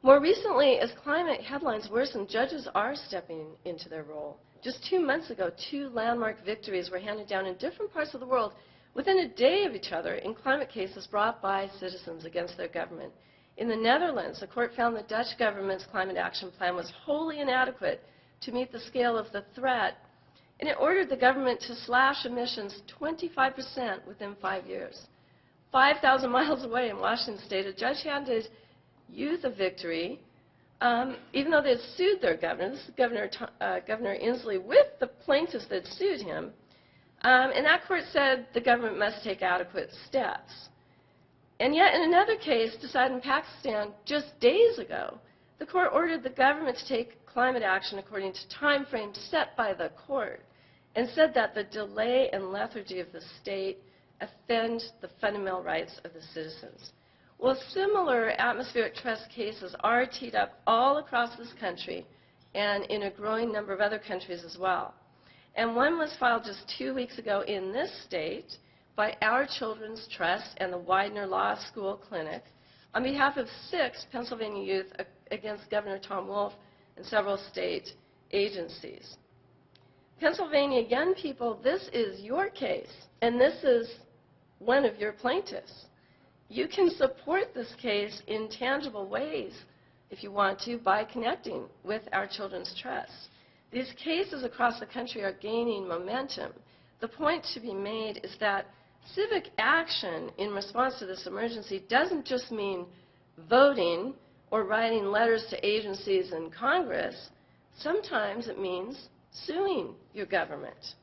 More recently, as climate headlines worsen, judges are stepping into their role. Just 2 months ago, 2 landmark victories were handed down in different parts of the world within a day of each other in climate cases brought by citizens against their government. In the Netherlands, the court found the Dutch government's climate action plan was wholly inadequate to meet the scale of the threat, and it ordered the government to slash emissions 25% within 5 years. 5,000 miles away in Washington State, a judge handed youth a victory, even though they had sued their governor. This is Governor Inslee with the plaintiffs that sued him. And that court said the government must take adequate steps. And yet, in another case decided in Pakistan just days ago, the court ordered the government to take climate action according to time frames set by the court, and said that the delay and lethargy of the state offend the fundamental rights of the citizens. Well, similar atmospheric trust cases are teed up all across this country and in a growing number of other countries as well. And one was filed just 2 weeks ago in this state by Our Children's Trust and the Widener Law School Clinic on behalf of 6 Pennsylvania youth against Governor Tom Wolf and several state agencies. Pennsylvania young people, this is your case, and this is one of your plaintiffs. You can support this case in tangible ways, if you want to, by connecting with Our Children's Trust. These cases across the country are gaining momentum. The point to be made is that civic action in response to this emergency doesn't just mean voting or writing letters to agencies and Congress. Sometimes it means suing your government.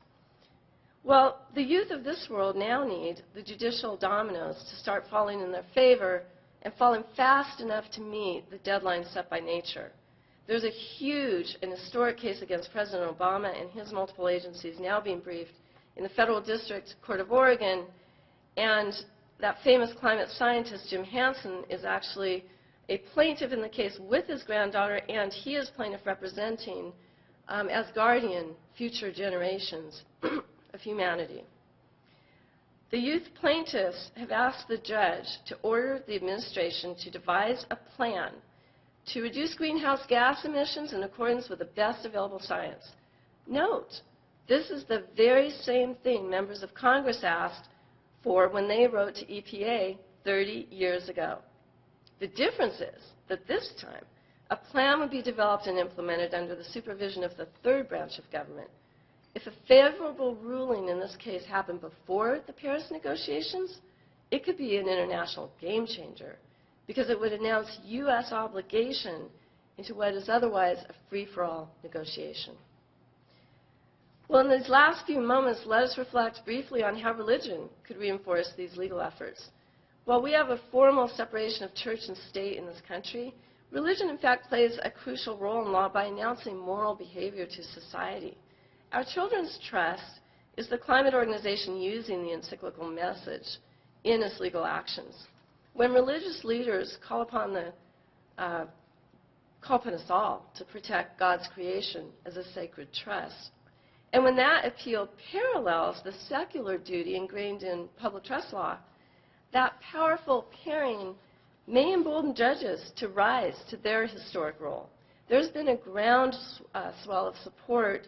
Well, the youth of this world now need the judicial dominoes to start falling in their favor and falling fast enough to meet the deadlines set by nature. There's a huge and historic case against President Obama and his multiple agencies now being briefed in the Federal District Court of Oregon, and that famous climate scientist, Jim Hansen, is actually a plaintiff in the case with his granddaughter, and he is plaintiff representing, as guardian, future generations of humanity. The youth plaintiffs have asked the judge to order the administration to devise a plan to reduce greenhouse gas emissions in accordance with the best available science. Note, this is the very same thing members of Congress asked for when they wrote to EPA 30 years ago. The difference is that this time, a plan would be developed and implemented under the supervision of the third branch of government. If a favorable ruling in this case happened before the Paris negotiations, it could be an international game changer, because it would announce U.S. obligation into what is otherwise a free-for-all negotiation. Well, in these last few moments, let us reflect briefly on how religion could reinforce these legal efforts. While we have a formal separation of church and state in this country, religion, in fact, plays a crucial role in law by announcing moral behavior to society. Our Children's Trust is the climate organization using the encyclical message in its legal actions. when religious leaders call upon us all to protect God's creation as a sacred trust, and when that appeal parallels the secular duty ingrained in public trust law, that powerful pairing may embolden judges to rise to their historic role. There's been a groundswell of support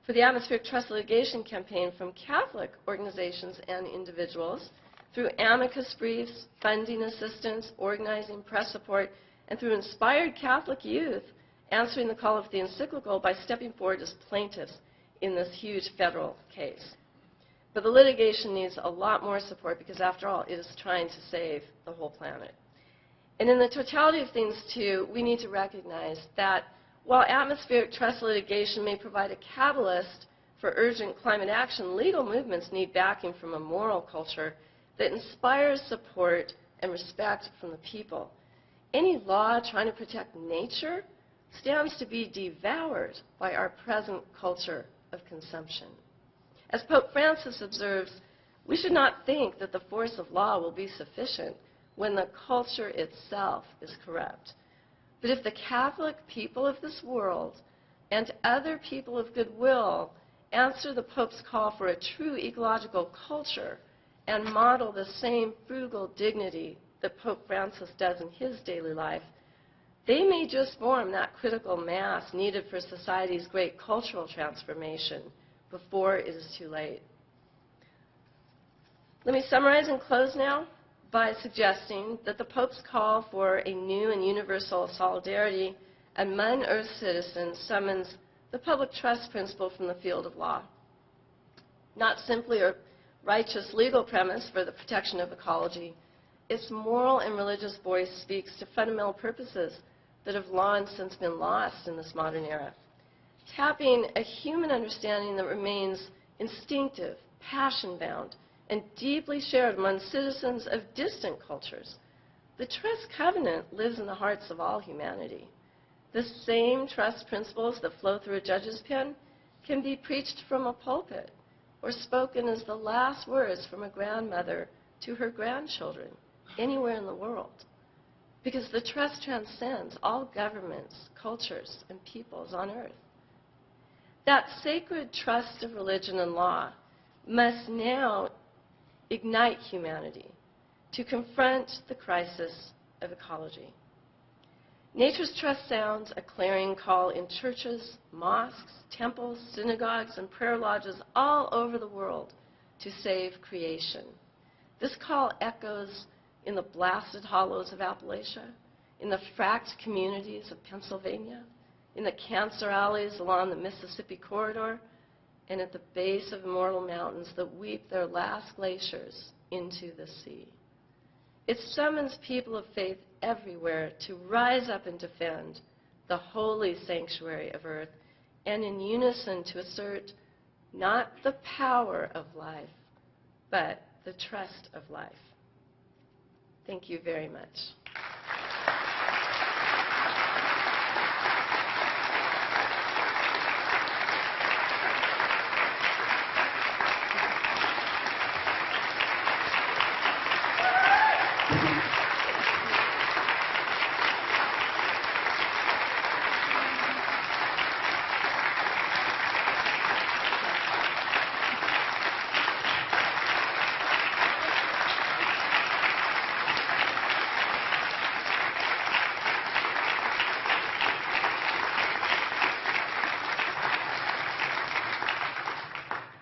for the atmospheric trust litigation campaign from Catholic organizations and individuals through amicus briefs, funding assistance, organizing, press support, and through inspired Catholic youth answering the call of the encyclical by stepping forward as plaintiffs in this huge federal case. But the litigation needs a lot more support because, after all, it is trying to save the whole planet. And in the totality of things, too, we need to recognize that while atmospheric trust litigation may provide a catalyst for urgent climate action, legal movements need backing from a moral culture that inspires support and respect from the people. Any law trying to protect nature stands to be devoured by our present culture of consumption. As Pope Francis observes, we should not think that the force of law will be sufficient when the culture itself is corrupt. But if the Catholic people of this world and other people of goodwill answer the Pope's call for a true ecological culture and model the same frugal dignity that Pope Francis does in his daily life, they may just form that critical mass needed for society's great cultural transformation before it is too late. Let me summarize and close now by suggesting that the Pope's call for a new and universal solidarity among Earth citizens summons the public trust principle from the field of law. Not simply a righteous legal premise for the protection of ecology, its moral and religious voice speaks to fundamental purposes that have long since been lost in this modern era. Tapping a human understanding that remains instinctive, passion-bound, and deeply shared among citizens of distant cultures, the trust covenant lives in the hearts of all humanity. The same trust principles that flow through a judge's pen can be preached from a pulpit or spoken as the last words from a grandmother to her grandchildren anywhere in the world, because the trust transcends all governments, cultures, and peoples on earth. That sacred trust of religion and law must now ignite humanity to confront the crisis of ecology. Nature's trust sounds a clarion call in churches, mosques, temples, synagogues, and prayer lodges all over the world to save creation. This call echoes in the blasted hollows of Appalachia, in the fracked communities of Pennsylvania, in the cancer alleys along the Mississippi corridor, and at the base of immortal mountains that weep their last glaciers into the sea. It summons people of faith everywhere to rise up and defend the holy sanctuary of earth, and in unison to assert not the power of life, but the trust of life. Thank you very much.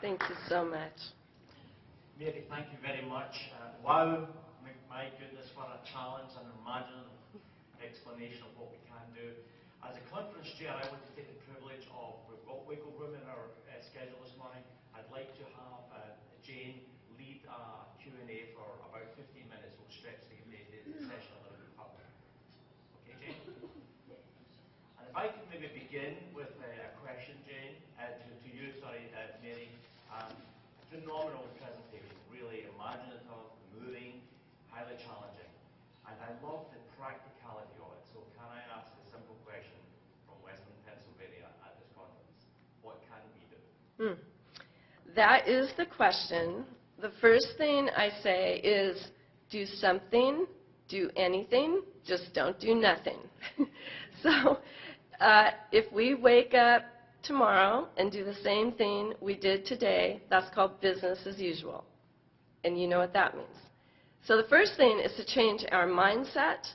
Thank you so much. Mary, thank you very much. Wow, my goodness, what a challenge and imaginative explanation of what we can do. As a conference chair, I want to take the privilege of, we've got wiggle room in our schedule this morning. I'd like to have Jane lead a Q&A for about 15 minutes. We'll stretch the session a little bit further. Okay, Jane? And if I could maybe begin with a question, Jane, to you, Mary. Phenomenal presentation, really imaginative, moving, highly challenging. And I love the practicality of it. So can I ask a simple question from Western Pennsylvania at this conference? What can we do? That is the question. The first thing I say is do something do anything, just don't do nothing. So if we wake up tomorrow and do the same thing we did today, that's called business as usual. And you know what that means. So the first thing is to change our mindset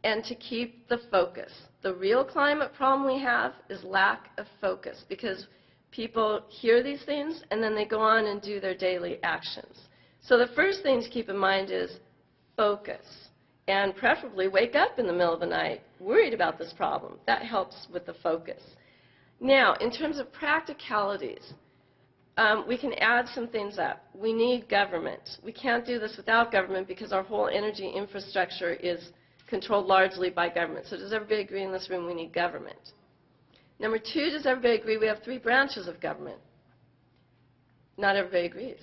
and to keep the focus. The real climate problem we have is lack of focus, because people hear these things and then they go on and do their daily actions. So the first thing to keep in mind is focus, and preferably wake up in the middle of the night worried about this problem. That helps with the focus. Now, in terms of practicalities, we can add some things up. We need government. We can't do this without government because our whole energy infrastructure is controlled largely by government. So does everybody agree in this room we need government? Number two, does everybody agree we have 3 branches of government? Not everybody agrees.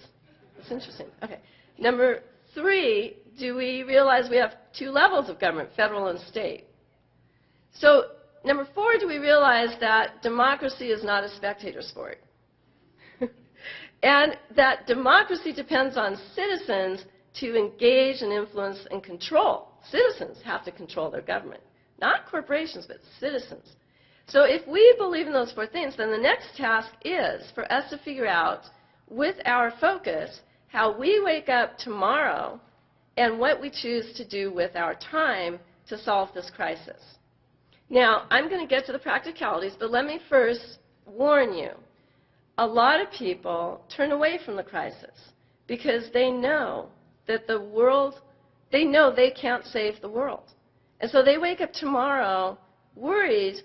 That's interesting. Okay. Number 3, do we realize we have 2 levels of government, federal and state? So number 4, do we realize that democracy is not a spectator sport? And that democracy depends on citizens to engage and influence and control. Citizens have to control their government. Not corporations, but citizens. So if we believe in those 4 things, then the next task is for us to figure out, with our focus, how we wake up tomorrow and what we choose to do with our time to solve this crisis. Now, I'm going to get to the practicalities, but let me first warn you. A lot of people turn away from the crisis because they know that the world, they know they can't save the world. And so they wake up tomorrow worried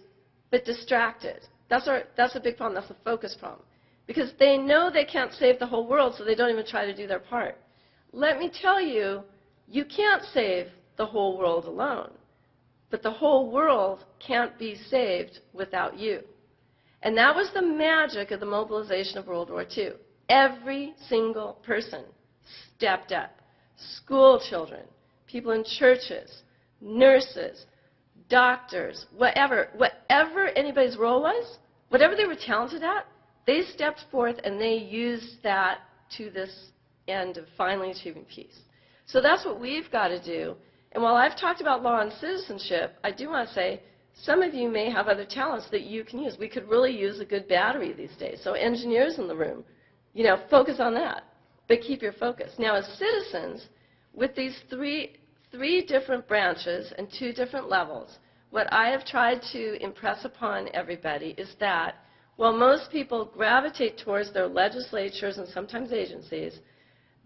but distracted. That's a big problem. That's a focus problem. Because they know they can't save the whole world, so they don't even try to do their part. Let me tell you, you can't save the whole world alone. But the whole world can't be saved without you. And that was the magic of the mobilization of World War II. Every single person stepped up. School children, people in churches, nurses, doctors, whatever anybody's role was, whatever they were talented at, they stepped forth and they used that to this end of finally achieving peace. So that's what we've got to do. And while I've talked about law and citizenship, I do want to say some of you may have other talents that you can use. We could really use a good battery these days. So engineers in the room, focus on that. But keep your focus. Now, as citizens, with these three different branches and 2 different levels, what I have tried to impress upon everybody is that while most people gravitate towards their legislatures and sometimes agencies,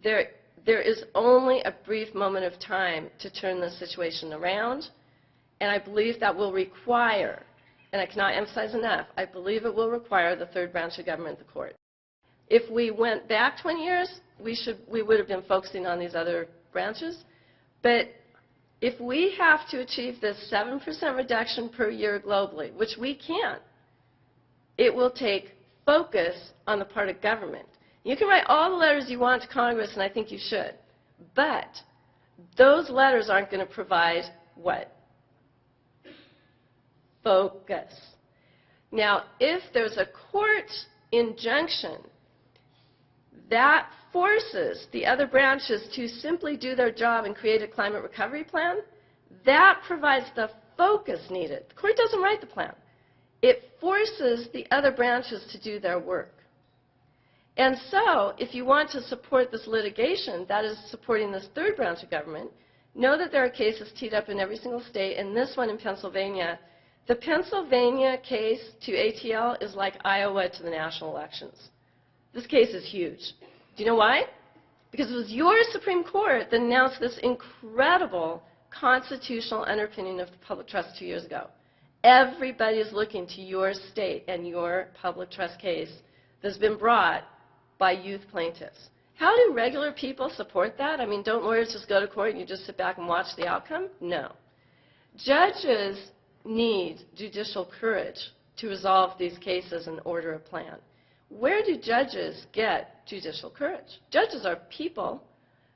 there is only a brief moment of time to turn the situation around. And I believe that will require, and I cannot emphasize enough, I believe it will require the 3rd branch of government, the court. If we went back 20 years, we would have been focusing on these other branches. But if we have to achieve this 7% reduction per year globally, which we can, it will take focus on the part of government. You can write all the letters you want to Congress, and I think you should. But those letters aren't going to provide what? Focus. Now, if there's a court injunction that forces the other branches to simply do their job and create a climate recovery plan, that provides the focus needed. The court doesn't write the plan. It forces the other branches to do their work. And so, if you want to support this litigation, that is supporting this 3rd branch of government, know that there are cases teed up in every single state, and this one in Pennsylvania. The Pennsylvania case to ATL is like Iowa to the national elections. This case is huge. Do you know why? Because it was your Supreme Court that announced this incredible constitutional underpinning of the public trust 2 years ago. Everybody is looking to your state and your public trust case that's been brought by youth plaintiffs. How do regular people support that? I mean, don't lawyers just go to court and you just sit back and watch the outcome? No. Judges need judicial courage to resolve these cases and order a plan. Where do judges get judicial courage? Judges are people.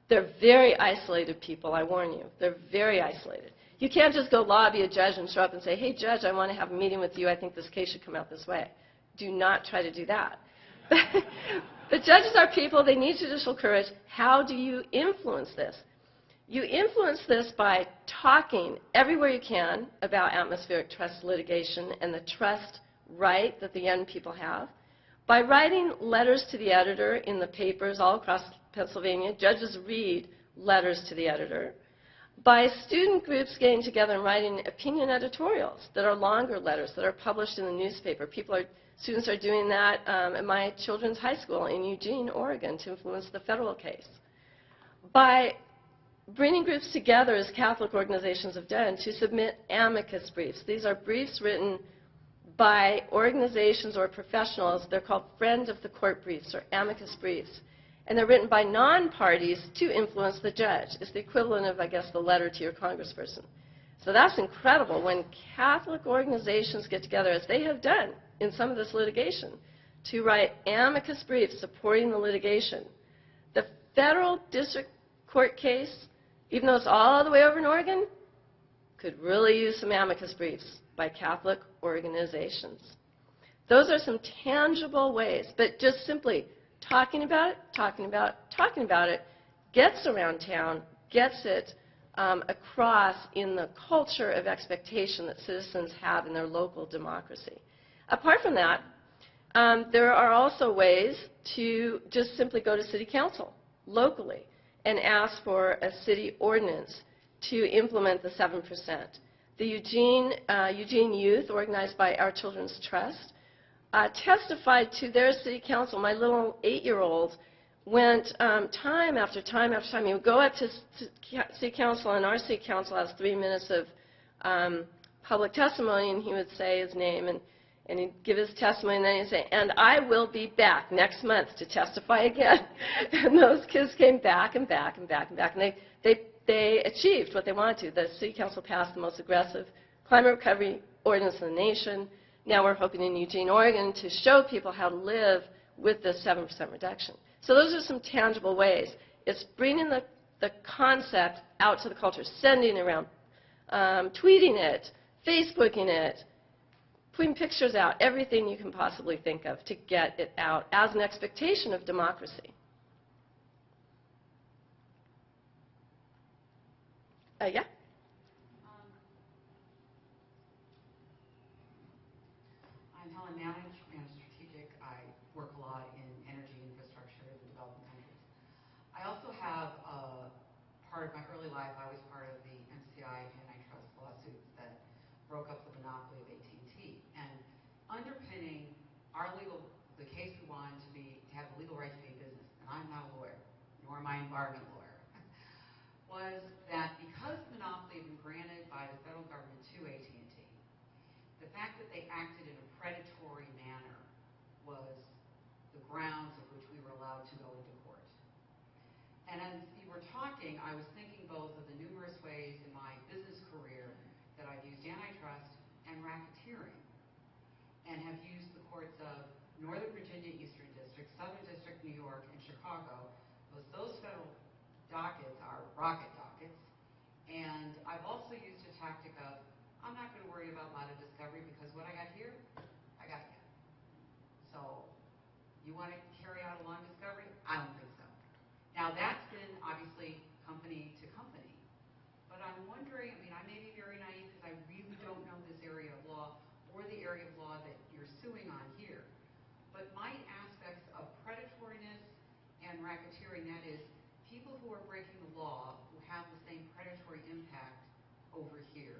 They're very isolated people, I warn you. They're very isolated. You can't just go lobby a judge and show up and say, hey, judge, I want to have a meeting with you. I think this case should come out this way. Do not try to do that. But judges are people. They need judicial courage. How do you influence this? You influence this by talking everywhere you can about atmospheric trust litigation and the trust right that the young people have, by writing letters to the editor in the papers all across Pennsylvania. Judges read letters to the editor. By student groups getting together and writing opinion editorials that are longer letters that are published in the newspaper. Students are doing that at my children's high school in Eugene, Oregon, to influence the federal case. By bringing groups together, as Catholic organizations have done, to submit amicus briefs. These are briefs written by organizations or professionals. They're called friend of the court briefs or amicus briefs. And they're written by non-parties to influence the judge. It's the equivalent of, I guess, the letter to your congressperson. So that's incredible. When Catholic organizations get together, as they have done in some of this litigation, to write amicus briefs supporting the litigation, the federal district court case, even though it's all the way over in Oregon, could really use some amicus briefs by Catholic organizations. Those are some tangible ways, but just simply talking about it, gets around town, gets it across in the culture of expectation that citizens have in their local democracy. Apart from that, there are also ways to just simply go to city council locally and ask for a city ordinance to implement the 7%. The Eugene youth, organized by Our Children's Trust, testified to their city council. My little 8-year-old went time after time after time. He would go up to city council, and our city council has 3 minutes of public testimony, and he would say his name, and he'd give his testimony, and then he'd say, and I will be back next month to testify again. And those kids came back and back and back and back, and they achieved what they wanted to. The city council passed the most aggressive climate recovery ordinance in the nation. Now we're hoping in Eugene, Oregon, to show people how to live with this 7% reduction. So those are some tangible ways. It's bringing the concept out to the culture, sending it around, tweeting it, Facebooking it, putting pictures out, everything you can possibly think of to get it out as an expectation of democracy. Yeah? And strategic. I work a lot in energy infrastructure in developing countries. I also have part of my early life, I was part of the MCI antitrust lawsuits that broke up the monopoly of AT&T. And underpinning the case we won to have the legal right to be in business, and I'm not a lawyer, nor am I an environment lawyer, was that because monopoly had been granted by the federal government to AT&T, the fact that they acted in a predatory manner was the grounds of which we were allowed to go into court. And as you were talking, I was thinking both of the numerous ways in my business career that I've used antitrust and racketeering, and have used the courts of Northern Virginia, Eastern District, Southern District, New York, and Chicago. Those federal dockets are rocket dockets. And I've also used a tactic of, I'm not going to worry about a lot of discovery because what I got here, I got here. So you want to carry out a long discovery? I don't think so. Now that's been obviously company to company. But I'm wondering, I mean, I may be very naive because I really don't know this area of law or the area of law that you're suing on here. But might aspects of predatoriness and racketeering, that is, people who are breaking the law who have the same predatory impact over here.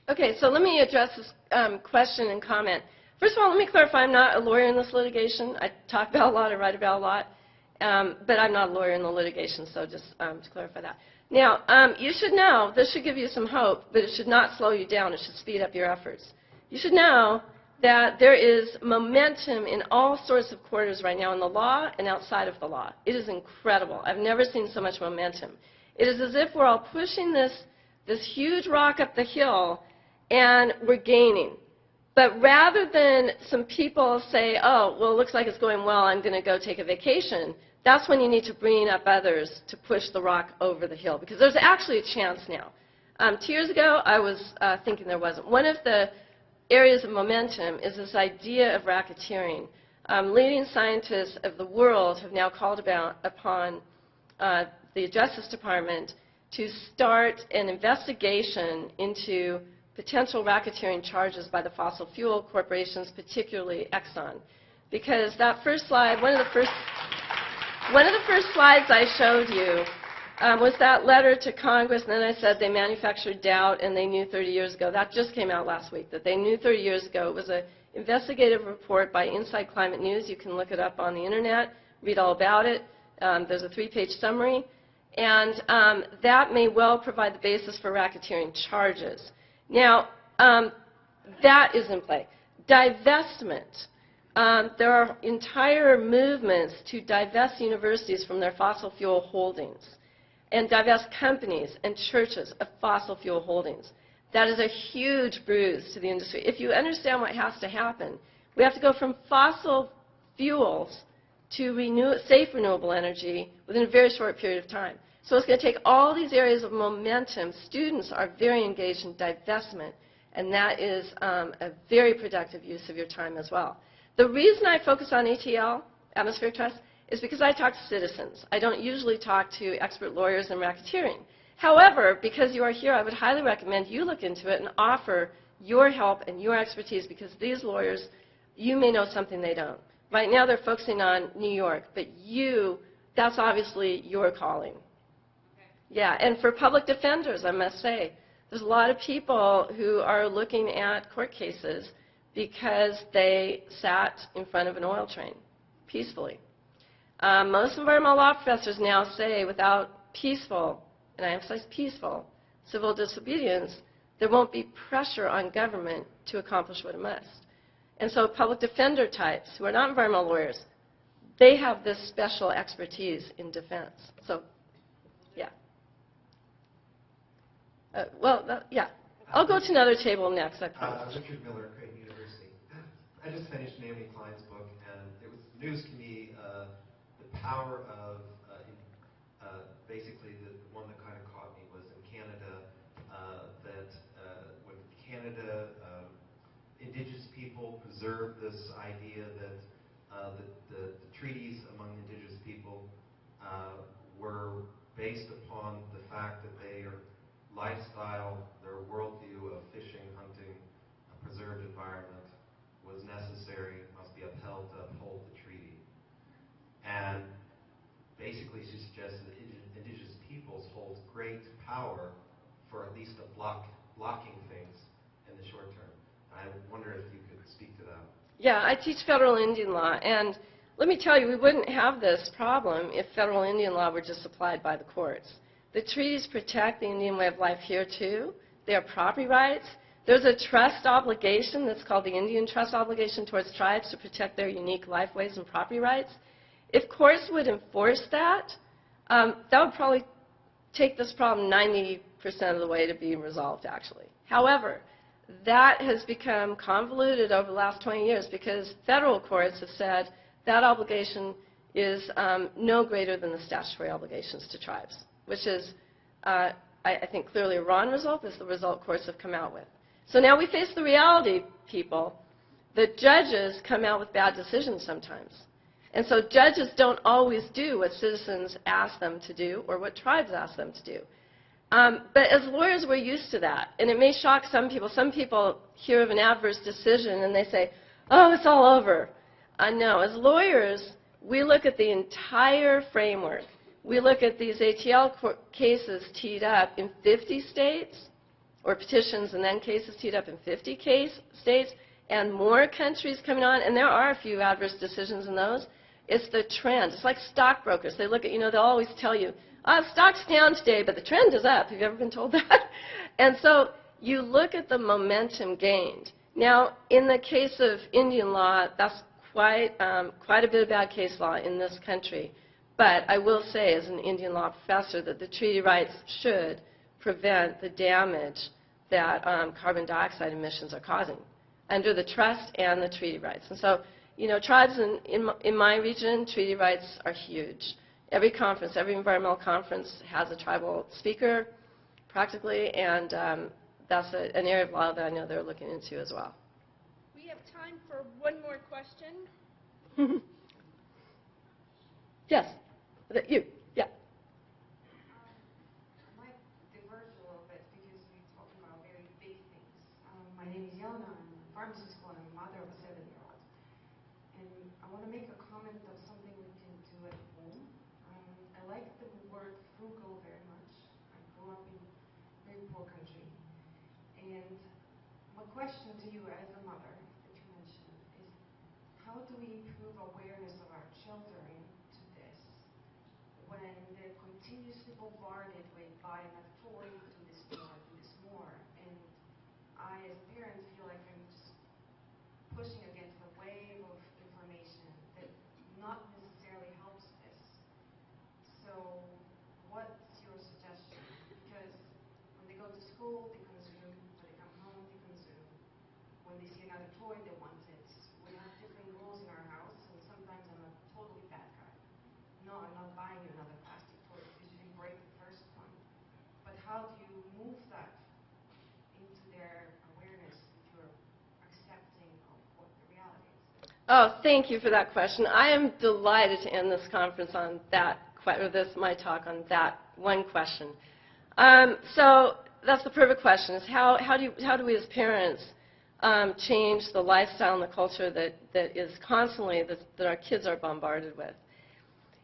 Okay, so let me address this question and comment. First of all, let me clarify, I'm not a lawyer in this litigation. I talk about a lot, I write about a lot, but I'm not a lawyer in the litigation, so just to clarify that. Now, you should know, this should give you some hope, but it should not slow you down. It should speed up your efforts. You should know that there is momentum in all sorts of quarters right now in the law and outside of the law. It is incredible. I've never seen so much momentum. It is as if we're all pushing this huge rock up the hill, and we're gaining. But rather than some people say, oh, well, it looks like it's going well, I'm going to go take a vacation, that's when you need to bring up others to push the rock over the hill, because there's actually a chance now. 2 years ago, I was thinking there wasn't. One of the areas of momentum is this idea of racketeering. Leading scientists of the world have now called upon the Justice Department to start an investigation into potential racketeering charges by the fossil fuel corporations, particularly Exxon. Because that first slide, one of the first slides I showed you was that letter to Congress, and then I said they manufactured doubt and they knew 30 years ago. That just came out last week, that they knew 30 years ago. It was an investigative report by Inside Climate News. You can look it up on the internet, read all about it. There's a 3-page summary. And that may well provide the basis for racketeering charges. Now, that is in play. Divestment. There are entire movements to divest universities from their fossil fuel holdings and divest companies and churches of fossil fuel holdings. That is a huge bruise to the industry. If you understand what has to happen, we have to go from fossil fuels to safe renewable energy within a very short period of time. So it's going to take all these areas of momentum. Students are very engaged in divestment, and that is a very productive use of your time as well. The reason I focus on ATL, atmospheric trust, is because I talk to citizens. I don't usually talk to expert lawyers in racketeering. However, because you are here, I would highly recommend you look into it and offer your help and your expertise, because these lawyers, you may know something they don't. Right now they're focusing on New York, but that's obviously your calling. Okay. Yeah, and for public defenders, I must say, there's a lot of people who are looking at court cases because they sat in front of an oil train peacefully. Most environmental law professors now say without peaceful, and I emphasize peaceful, civil disobedience, there won't be pressure on government to accomplish what it must. And so public defender types who are not environmental lawyers, they have this special expertise in defense. So, yeah. Yeah. I'll go to another table next, I promise. Richard Miller, Creighton University. I just finished Naomi Klein's book, and it was news to me, the power of, basically the one that kind of caught me was in Canada, that when Canada, indigenous people preserve this idea that the treaties among indigenous people were based upon the fact that their lifestyle, their worldview of fishing, hunting, a preserved environment was necessary, must be upheld to uphold the treaty. And basically she suggests that indigenous peoples hold great power for at least blocking things in the short term. I wonder if you could speak to that. Yeah, I teach federal Indian law, and let me tell you, we wouldn't have this problem if federal Indian law were just applied by the courts. The treaties protect the Indian way of life here, too. They are property rights. There's a trust obligation that's called the Indian Trust Obligation towards tribes to protect their unique lifeways and property rights. If courts would enforce that, that would probably take this problem 90% of the way to being resolved, actually. However, that has become convoluted over the last 20 years because federal courts have said that obligation is no greater than the statutory obligations to tribes, which is, I think, clearly a wrong result. This is the result courts have come out with. So now we face the reality, people, that judges come out with bad decisions sometimes. And so judges don't always do what citizens ask them to do or what tribes ask them to do. But as lawyers, we're used to that. And it may shock some people. Some people hear of an adverse decision and they say, oh, it's all over. No, as lawyers, we look at the entire framework. We look at these ATL cases teed up in 50 states, or petitions and then cases teed up in 50 states, and more countries coming on. And there are a few adverse decisions in those. It's the trend. It's like stockbrokers. They look at, they'll always tell you, stock's down today, but the trend is up. Have you ever been told that? And so you look at the momentum gained. Now, in the case of Indian law, that's quite a bit of bad case law in this country. But I will say, as an Indian law professor, that the treaty rights should prevent the damage that carbon dioxide emissions are causing under the trust and the treaty rights. And so, tribes in my region, treaty rights are huge. Every conference, every environmental conference has a tribal speaker, practically, and that's an area of law that I know they're looking into as well. We have time for one more question. Yes, you, yeah. My frugal very much. I grew up in a very poor country. And my question to you as a mother that you mentioned is, how do we improve awareness of our children to this when they're continuously bombarded with buying a toy, do this more, do this more? And I, as a parent, feel like I'm just pushing against a wave of information that not necessarily helps this. So what's your suggestion? Because when they go to school, they consume. When they come home, they consume. When they see another toy, they want it. We have different rules in our house, and sometimes I'm a totally bad guy. No, I'm not buying you another plastic toy because you didn't break the first one. But how do you move that into their awareness that you're accepting of what the reality is? Oh, thank you for that question. I am delighted to end this conference on that, or my talk on that one question. So that's the perfect question, is how do we as parents change the lifestyle and the culture that is constantly, that our kids are bombarded with.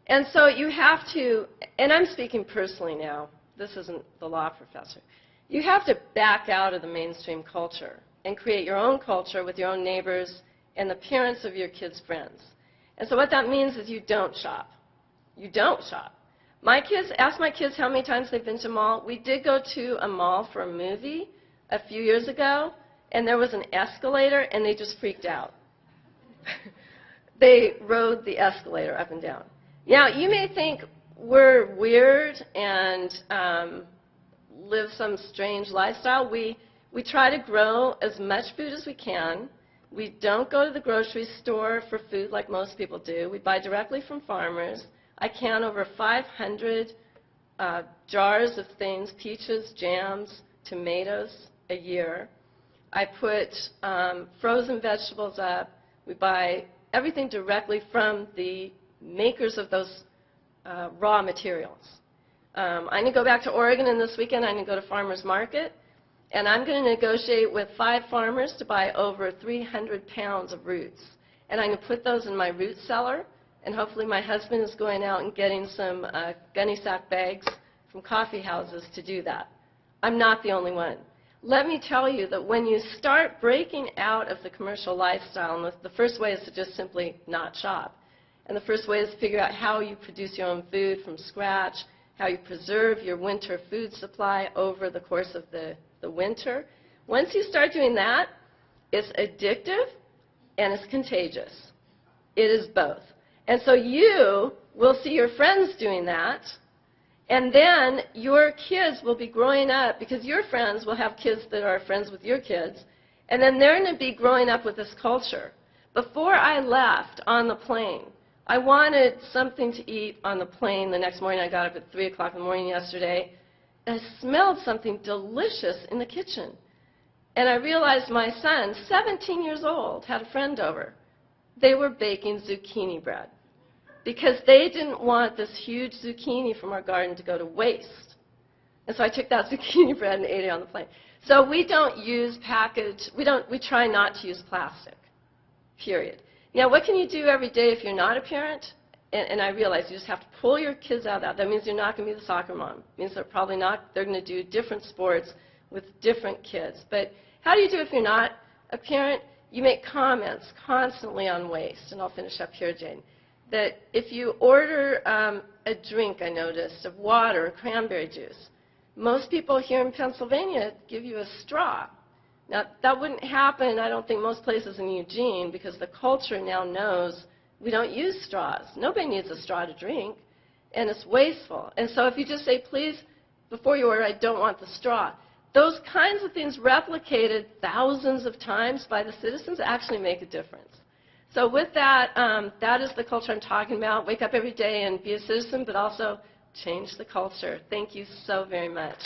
And so you have to, and I'm speaking personally now, this isn't the law professor, you have to back out of the mainstream culture and create your own culture with your own neighbors and the parents of your kids' friends. And so what that means is you don't shop. You don't shop. My kids, ask my kids how many times they've been to a mall. We did go to a mall for a movie a few years ago, and there was an escalator, and they just freaked out. They rode the escalator up and down. Now, you may think we're weird and live some strange lifestyle. We try to grow as much food as we can. We don't go to the grocery store for food like most people do. We buy directly from farmers. I count over 500 jars of things, peaches, jams, tomatoes a year. I put frozen vegetables up. We buy everything directly from the makers of those raw materials. I'm going to go back to Oregon, and this weekend I'm going to go to Farmers Market, and I'm going to negotiate with 5 farmers to buy over 300 pounds of roots. And I'm going to put those in my root cellar, and hopefully my husband is going out and getting some gunny sack bags from coffee houses to do that. I'm not the only one. Let me tell you that when you start breaking out of the commercial lifestyle, and the first way is to just simply not shop. And the first way is to figure out how you produce your own food from scratch, how you preserve your winter food supply over the course of the winter. Once you start doing that, it's addictive and it's contagious. It is both. And so you will see your friends doing that, and then your kids will be growing up, because your friends will have kids that are friends with your kids, and then they're going to be growing up with this culture. Before I left on the plane, I wanted something to eat on the plane the next morning. I got up at 3 o'clock in the morning yesterday, and I smelled something delicious in the kitchen. And I realized my son, 17 years old, had a friend over. They were baking zucchini bread because they didn't want this huge zucchini from our garden to go to waste. And so I took that zucchini bread and ate it on the plane. So we don't use we try not to use plastic, period. Now, what can you do every day if you're not a parent? And I realize you just have to pull your kids out of that. That means you're not going to be the soccer mom. It means they're probably not, they're going to do different sports with different kids. But how do you do if you're not a parent? You make comments constantly on waste. And I'll finish up here, Jane. That if you order a drink, I noticed, of water or cranberry juice, most people here in Pennsylvania give you a straw. Now, that wouldn't happen, I don't think, most places in Eugene, because the culture now knows we don't use straws. Nobody needs a straw to drink, and it's wasteful. And so if you just say, please, before you order, I don't want the straw, those kinds of things replicated thousands of times by the citizens actually make a difference. So with that, that is the culture I'm talking about. Wake up every day and be a citizen, but also change the culture. Thank you so very much.